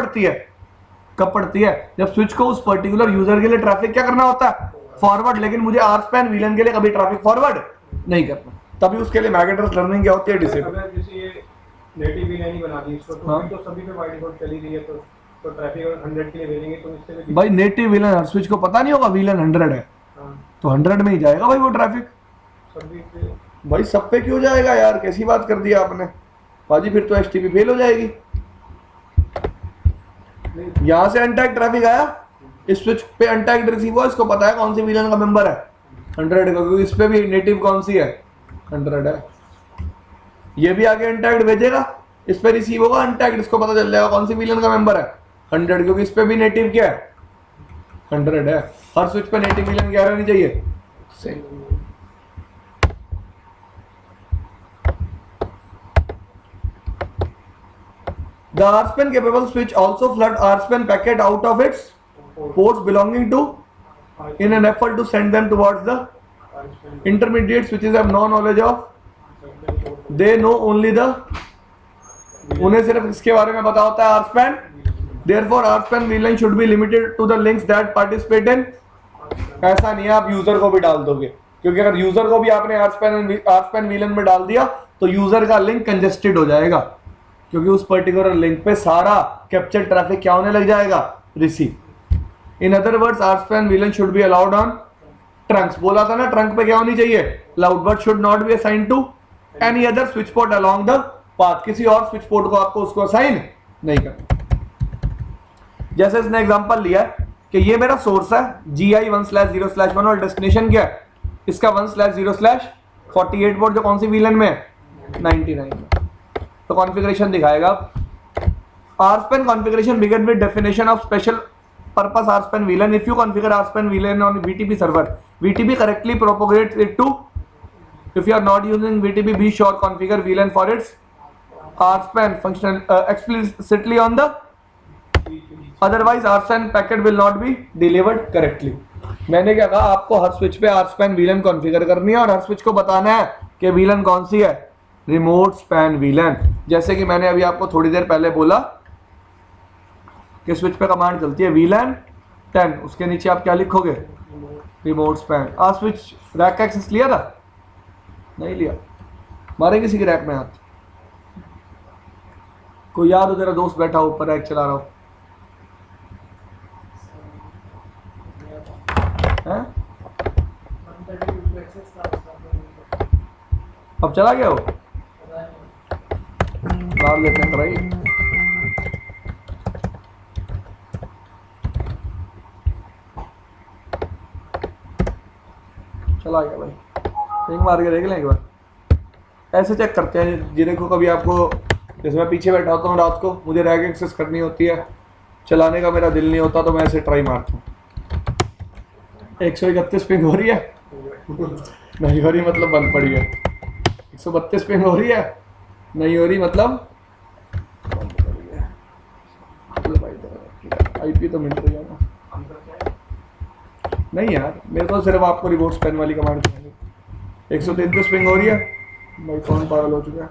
पड़ती है, जब स्विच को उस पर्टिकुलर यूजर के लिए ट्रैफिक क्या करना होता है, फॉरवर्ड। लेकिन मुझे RSPAN VLAN के लिए कभी ट्रैफिक फॉरवर्ड नहीं करना, तभी उसके लिए मैक एड्रेस लर्निंग क्या होती है, डिसेबल। अगर जैसे ये नेटिव VLAN ही बना दी इसको, तो हाँ। फिर तो सभी पे बाय डिफॉल्ट चली रही है, तो ट्रैफिक अगर 100 के लिए भेजेंगे तो इससे भी भाई नेटिव VLAN हर स्विच को पता नहीं होगा VLAन 100 है, हाँ, तो 100 में ही जाएगा भाई वो ट्रैफिक। सभी पे भाई सब पे क्यों जाएगा यार, कैसी बात कर दी आपने बाजी, फिर तो HTTP फेल हो जाएगी। यहां से अनटैग्ड ट्रैफिक आया, इस स्विच पे अनटैग्ड रिसीव हुआ, इसको पता है कौन सी VLAN का मेंबर है, 100 का, क्योंकि इस पे भी नेटिव कौन सी है, 100 है। ये भी आगे अनटैग्ड भेजेगा, इस पे रिसीव होगा अनटैग्ड, इसको पता चल जाएगा कौन सी VLAN का मेंबर है, 100, क्योंकि इस पे भी नेटिव क्या है, 100 है। हर स्विच पे नेटिव VLAN क्या रहनी चाहिए, same. The RSPAN capable switch also flood RSPAN packet out of its ports belonging to in an effort to send them towards the intermediate switches have no knowledge of, they know only the, उन्हें सिर्फ इसके बारे में पता होता है RSPAN, therefore RSPAN VLAN should be limited to the links that participate in। ऐसा नहीं है आप यूजर को भी डाल दोगे, क्योंकि अगर यूजर को भी आपने RSPAN VLAN में डाल दिया तो यूजर का लिंक कंजेस्टेड हो जाएगा, क्योंकि उस पर्टिकुलर लिंक पे सारा कैप्चर ट्रैफिक क्या होने लग जाएगा, receive. In other words RSPAN VLAN should be allowed on trunks, बोला था ना ट्रंक पे क्या होनी चाहिए, allowed, but should not be assigned to any other switch port along the path, किसी और स्विच पोर्ट को आपको उसको असाइन नहीं करना। जैसे इसने एग्जांपल लिया कि ये मेरा सोर्स है GI1/0/1 और डेस्टिनेशन क्या है इसका 1/0/48 पोर्ट, जो कौन सी VLAN में है 99 में। तो कॉन्फ़िगरेशन दिखाएगा RSpan configuration begin with definition of special purpose RSpan VLAN. If you configure RSpan VLAN on VTP server, VTP correctly propagates it to. If you are not using VTP, be sure configure VLAN for its RSpan function explicitly on the. Otherwise, RSpan packet will not be delivered correctly. मैंने क्या कहा, आपको हर switch पे RSpan VLAN configure करनी है और हर switch को बताना है कि VLAN कौन सी है, रिमोट स्पैन VLAN। जैसे कि मैंने अभी आपको थोड़ी देर पहले बोला कि स्विच पे कमांड चलती है VLAN 10, उसके नीचे आप क्या लिखोगे, रिमोट स्पैन। आज स्विच रैक का एक्सेस लिया था, नहीं लिया, मारे किसी के रैक में हाथ, कोई याद हो तेरा दोस्त बैठा ऊपर रैक चला रहा हो है? अब चला गया हो, मार लेते हैं भाई। चला गया भाई, रिंग मार के देख लें एक बार, ऐसे चेक करते हैं। जी देखो, कभी आपको, जैसे मैं पीछे बैठा होता हूँ रात को, मुझे रैक एक्सेस करनी होती है, चलाने का मेरा दिल नहीं होता, तो मैं ऐसे ट्राई मारता हूँ। 131 पिंग हो रही है, नहीं हो रही मतलब बंद पड़ी है। 132 पिंग हो रही है, नहीं हो रही मतलब बंद पड़ी है। IP तो मिल रही है ना, नहीं यार, मेरे को सिर्फ आपको रिमोट स्पैन वाली कमांड चाहिए। 133 पिंग हो रही है भाई, कौन पागल हो चुका है।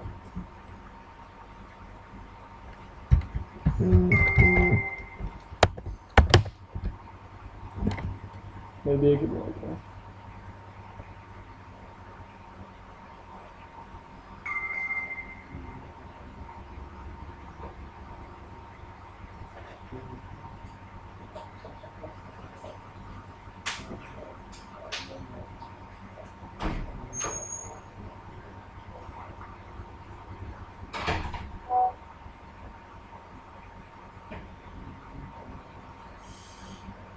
मैं देख ही रहा हूँ।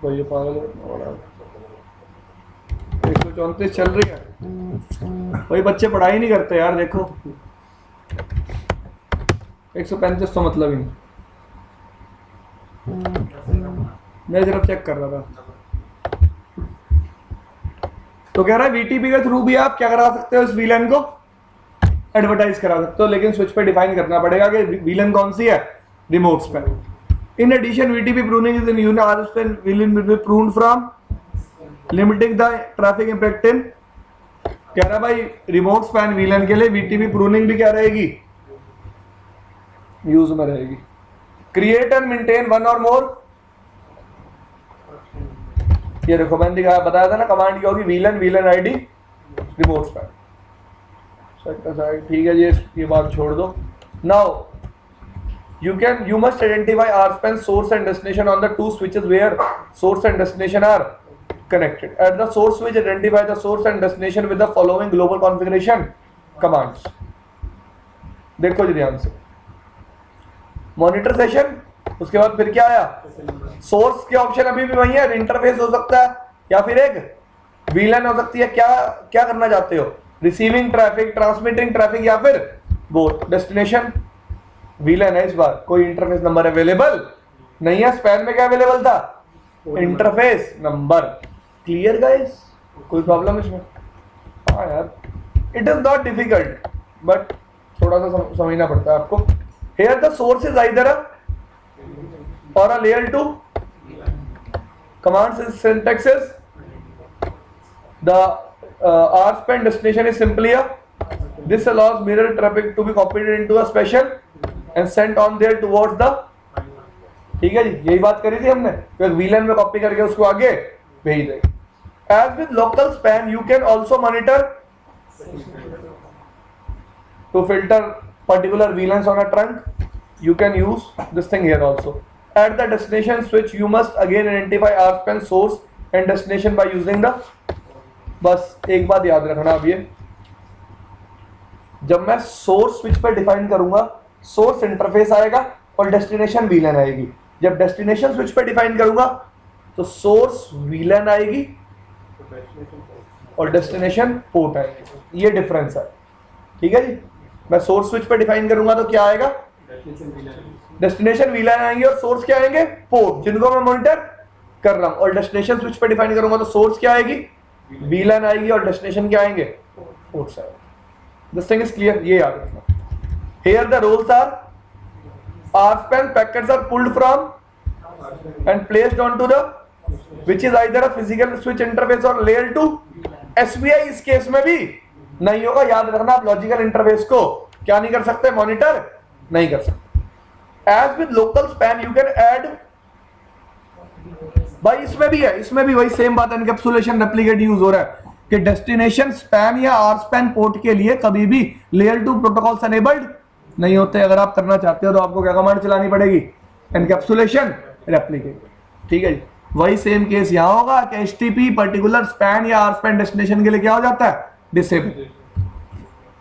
भाई ये पागल है, 134 चल रही है भाई, बच्चे पढ़ाई नहीं करते यार। देखो 135 तो मतलब ही नहीं, मैं सिर्फ चेक कर रहा था। तो कह रहा है VTP के थ्रू भी आप क्या करा सकते हो, इस VLAN को एडवर्टाइज करा सकते हो, लेकिन स्विच पे डिफाइन करना पड़ेगा कि VLAN कौन सी है, remote span. In addition, VTP pruning is in use. RSpan VLAN will be pruned from limiting the traffic impact in. कह रहा भाई रिमोट स्पैन VLAN के लिए VTP pruning भी क्या रहेगी, यूज में रहेगी। Create and maintain one or more. ये देखो मैंने दिखाया, बताया था ना, कमांड क्या होगी, VLAN ID रिमोट स्पैन। ठीक है जी, ये बात छोड़ दो। Now you must identify RSpan source and destination on the two switches where source and destination are connected. At the source switch, identify the source and destination with the following global configuration commands. देखो जी ध्यान से, monitor session, उसके बाद फिर क्या आया, source के option अभी भी वही है, इंटरफेस हो सकता है या फिर एक VLAN हो सकती है। क्या क्या करना चाहते हो, रिसीविंग ट्रैफिक, ट्रांसमिटिंग ट्रैफिक, या फिर बोथ। डेस्टिनेशन VLAN है, इस बार कोई इंटरफेस नंबर अवेलेबल नहीं है। स्पैन में क्या अवेलेबल था, इंटरफेस नंबर। क्लियर गाइस, कोई प्रॉब्लम इसमें? हाँ यार, it is not difficult, but थोड़ा सा समझना पड़ता है आपको। Here the source is either a or a layer 2 command syntax is the RSpan destination is simply a, this allows mirror traffic to be copied into a special and sent on there towards the, ठीक है जी, यही बात करी थी हमने, तो VLAN में copy करके उसको आगे भेज देंगे। As with local span, you can also monitor to filter particular VLANs on a trunk. You can use this thing here also. At the destination switch, you must again identify RSpan source and destination by using the, बस एक बात याद रखना, अब ये जब मैं source switch पे डिफाइन करूंगा, सोर्स इंटरफेस आएगा और डेस्टिनेशन वीलन आएगी। जब डेस्टिनेशन स्विच पे डिफाइन करूंगा तो सोर्स वीलन आएगी और डेस्टिनेशन पोर्ट आएगी। ये डिफरेंस है, ठीक है जी। मैं सोर्स स्विच पे डिफाइन करूंगा तो क्या आएगा, डेस्टिनेशन वीलन आएंगे और सोर्स क्या आएंगे, पोर्ट, जिनको मैं मॉनिटर कर रहा हूं। और डेस्टिनेशन स्विच पे डिफाइन करूंगा तो सोर्स क्या आएगी, वीलन आएगी और डेस्टिनेशन क्या आएंगे, पोर्ट्स आएंगे। दिस थिंग इज क्लियर, ये याद रखना। Here the roles are RSPAN packets are pulled from and placed onto the which is either a physical switch interface or layer 2। SPI इस केस में भी नहीं होगा, याद रखना। आप लॉजिकल इंटरफेस को क्या नहीं कर सकते, मॉनिटर नहीं कर सकते। As with local span you can add, भाई इसमें भी है, इसमें भी वही सेम बात, एनकैप्सुलेशन रेप्लिकेट यूज हो रहा है कि डेस्टिनेशन स्पैन या RSPAN पोर्ट के लिए कभी भी लेयर 2 प्रोटोकॉल्स एनेबल्ड नहीं होते। अगर आप करना चाहते हो तो आपको क्या कमांड चलानी पड़ेगी, एनकैप्सुलेशन रेप्लिकेट, ठीक है जी। वही सेम केस यहां होगा कि HTTP पर्टिकुलर स्पैन या RSPAN डेस्टिनेशन के लिए क्या हो जाता है, डिसेबल,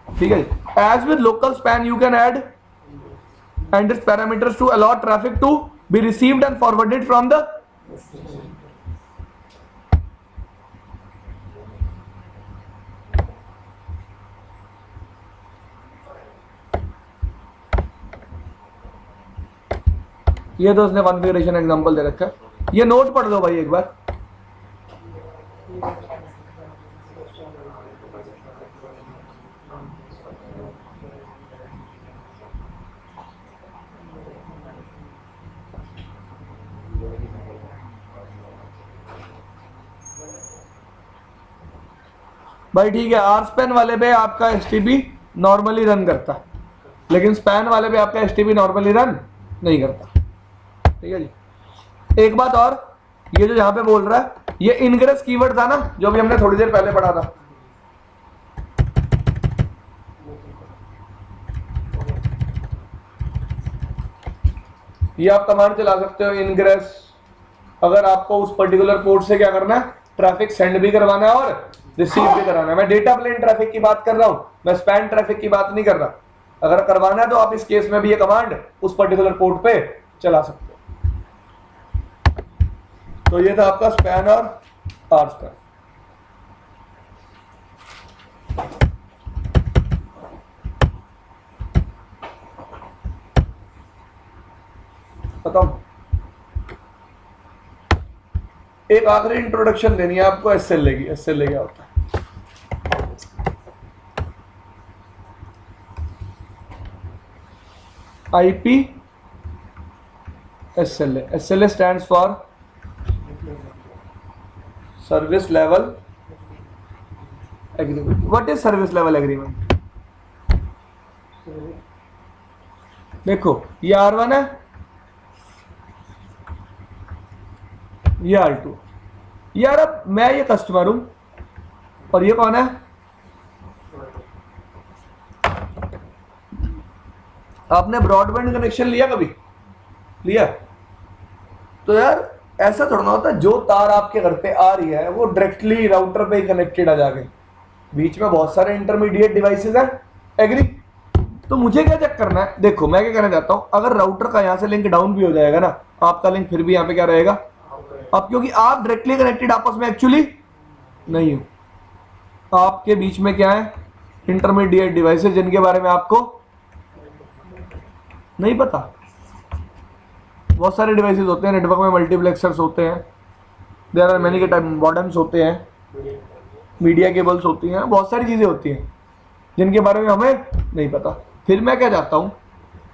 ठीक है जी। As with local span you can add and its parameters to allow traffic to be received and forwarded from the ये तो उसने कॉन्फ़िगरेशन एग्जांपल दे रखा है, ये नोट पढ़ लो भाई एक बार। भाई ठीक है, RSPAN वाले पे आपका HTTP नॉर्मली रन करता है, लेकिन स्पैन वाले पे आपका HTTP नॉर्मली रन नहीं करता, ठीक है जी। एक बात और, ये जो यहां पे बोल रहा है, ये इनग्रेस कीवर्ड था ना जो भी हमने थोड़ी देर पहले पढ़ा था, ये आप कमांड चला सकते हो इनग्रेस। अगर आपको उस पर्टिकुलर पोर्ट से क्या करना है, ट्रैफिक सेंड भी करवाना है और रिसीव भी कराना है। मैं डेटा प्लेन ट्रैफिक की बात कर रहा हूं, मैं स्पैन ट्रैफिक की बात नहीं कर रहा। अगर करवाना है तो आप इस केस में भी ये कमांड उस पर्टिकुलर पोर्ट पे चला सकते हो। तो ये था आपका स्पैन और RSPAN। बताओ, एक आखिरी इंट्रोडक्शन देनी है आपको SLA की। SLA क्या होता है? IP SLA। SLA stands for Service Level Agreement। What is Service Level Agreement? देखो ये R1 है, ये R2। यार अब मैं ये कस्टमर हूं और ये कौन है, आपने ब्रॉडबैंड कनेक्शन लिया कभी, लिया? तो यार ऐसा थोड़ा ना होता, जो तार आपके घर पे आ रही है वो डायरेक्टली राउटर पे कनेक्टेड आ जाके, बीच में बहुत सारे इंटरमीडिएट डिवाइसेस हैं, एग्री? तो मुझे क्या चेक करना है, देखो मैं क्या कहना चाहता हूं, अगर राउटर का यहां से लिंक डाउन भी हो जाएगा ना, आपका लिंक फिर भी यहां पे क्या रहेगा, अब क्योंकि आप डायरेक्टली कनेक्टेड आपस में एक्चुअली नहीं हो, आपके बीच में क्या है, इंटरमीडिएट डिवाइसेस जिनके बारे में आपको नहीं पता। बहुत सारे डिवाइसेस होते हैं नेटवर्क में, मल्टीप्लेक्सर्स होते हैं, देयर आर मेनी के टाइप, मॉडेम्स होते हैं, मीडिया केबल्स होती हैं, बहुत सारी चीज़ें होती हैं जिनके बारे में हमें नहीं पता। फिर मैं क्या चाहता हूं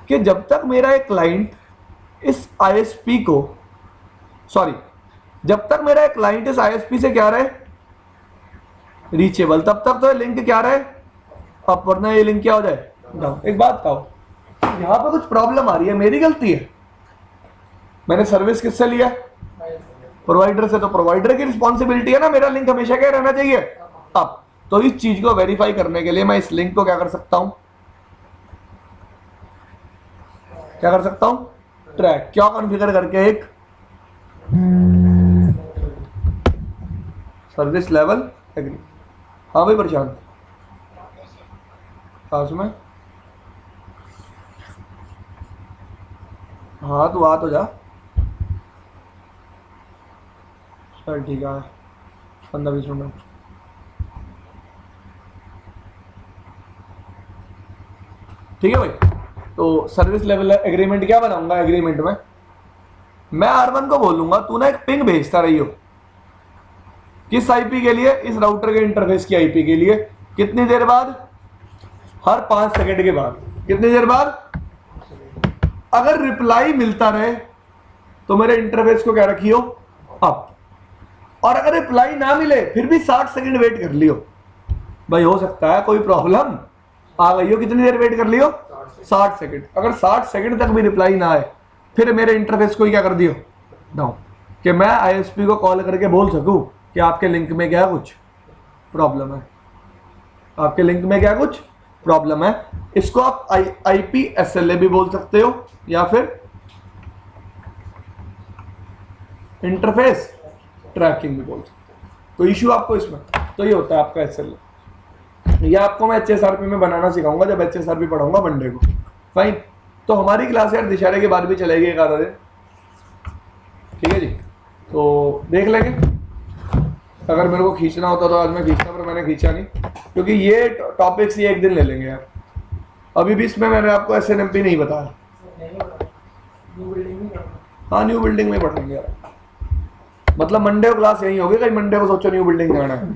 कि जब तक मेरा एक क्लाइंट इस ISP को, सॉरी, जब तक मेरा एक क्लाइंट इस ISP से क्या रहे, रीचेबल, तब तक तो ये लिंक क्या रहे अप, वरना ये लिंक क्या हो जाए डाउन। एक बात कहो, यहां पर कुछ प्रॉब्लम आ रही है, मेरी गलती है, मैंने सर्विस किससे लिया, प्रोवाइडर से, तो प्रोवाइडर की रिस्पॉन्सिबिलिटी है ना, मेरा लिंक हमेशा क्या रहना चाहिए अप। तो इस चीज को वेरीफाई करने के लिए मैं इस लिंक को क्या कर सकता हूं, क्या कर सकता हूं, ट्रैक, क्या कॉन्फ़िगर करके एक सर्विस लेवल एग्रीमेंट। हाँ भाई प्रशांत, पास में। हाँ तू आ तो जा। चल ठीक है, 15-20 मिनट। ठीक है भाई, तो सर्विस लेवल एग्रीमेंट क्या बनाऊंगा? एग्रीमेंट में मैं R1 को बोलूंगा तू ना एक पिंग भेजता रही हो। किस आईपी के लिए? इस राउटर के इंटरफेस की आईपी के लिए। कितनी देर बाद? हर 5 सेकंड के बाद। कितनी देर बाद? अगर रिप्लाई मिलता रहे तो मेरे इंटरफेस को क्या रखियो? अप। और अगर रिप्लाई ना मिले फिर भी 60 सेकंड वेट कर लियो। भाई हो सकता है कोई प्रॉब्लम आ गई हो। कितनी देर वेट कर लियो? 60 सेकंड। अगर 60 सेकंड तक भी रिप्लाई ना आए फिर मेरे इंटरफेस को क्या कर दियो? डाउन। कि मैं आईएसपी को कॉल करके बोल सकूं कि आपके लिंक में क्या कुछ प्रॉब्लम है, आपके लिंक में क्या कुछ प्रॉब्लम है। इसको आप आईपी एसएलए भी बोल सकते हो या फिर इंटरफेस ट्रैकिंग भी बोल सकते हो। तो इशू आपको इसमें तो ये होता है आपका एसएलए। ये आपको मैं एचएसआरपी में बनाना सिखाऊंगा जब एचएसआरपी पढ़ाऊंगा मंडे को। फाइन। तो हमारी क्लास यार दिशहरे के बाद भी चलेगी एक आधा दिन। ठीक है जी, तो देख लेंगे। अगर मेरे को खींचना होता तो आज मैं खींचता, पर मैंने खींचा नहीं क्योंकि ये टॉपिक्स ये एक दिन ले लेंगे यार। अभी भी इसमें मैंने आपको एसएनएमपी नहीं बताया। न्यू बिल्डिंग में हाँ न्यू बिल्डिंग में पढ़ेंगे यार। मतलब मंडे को क्लास यही होगी, कहीं मंडे को सोचो न्यू बिल्डिंग जाना है।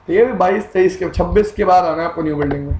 ये भी 22, 23 के 26 के बाद आना है आपको न्यू बिल्डिंग में।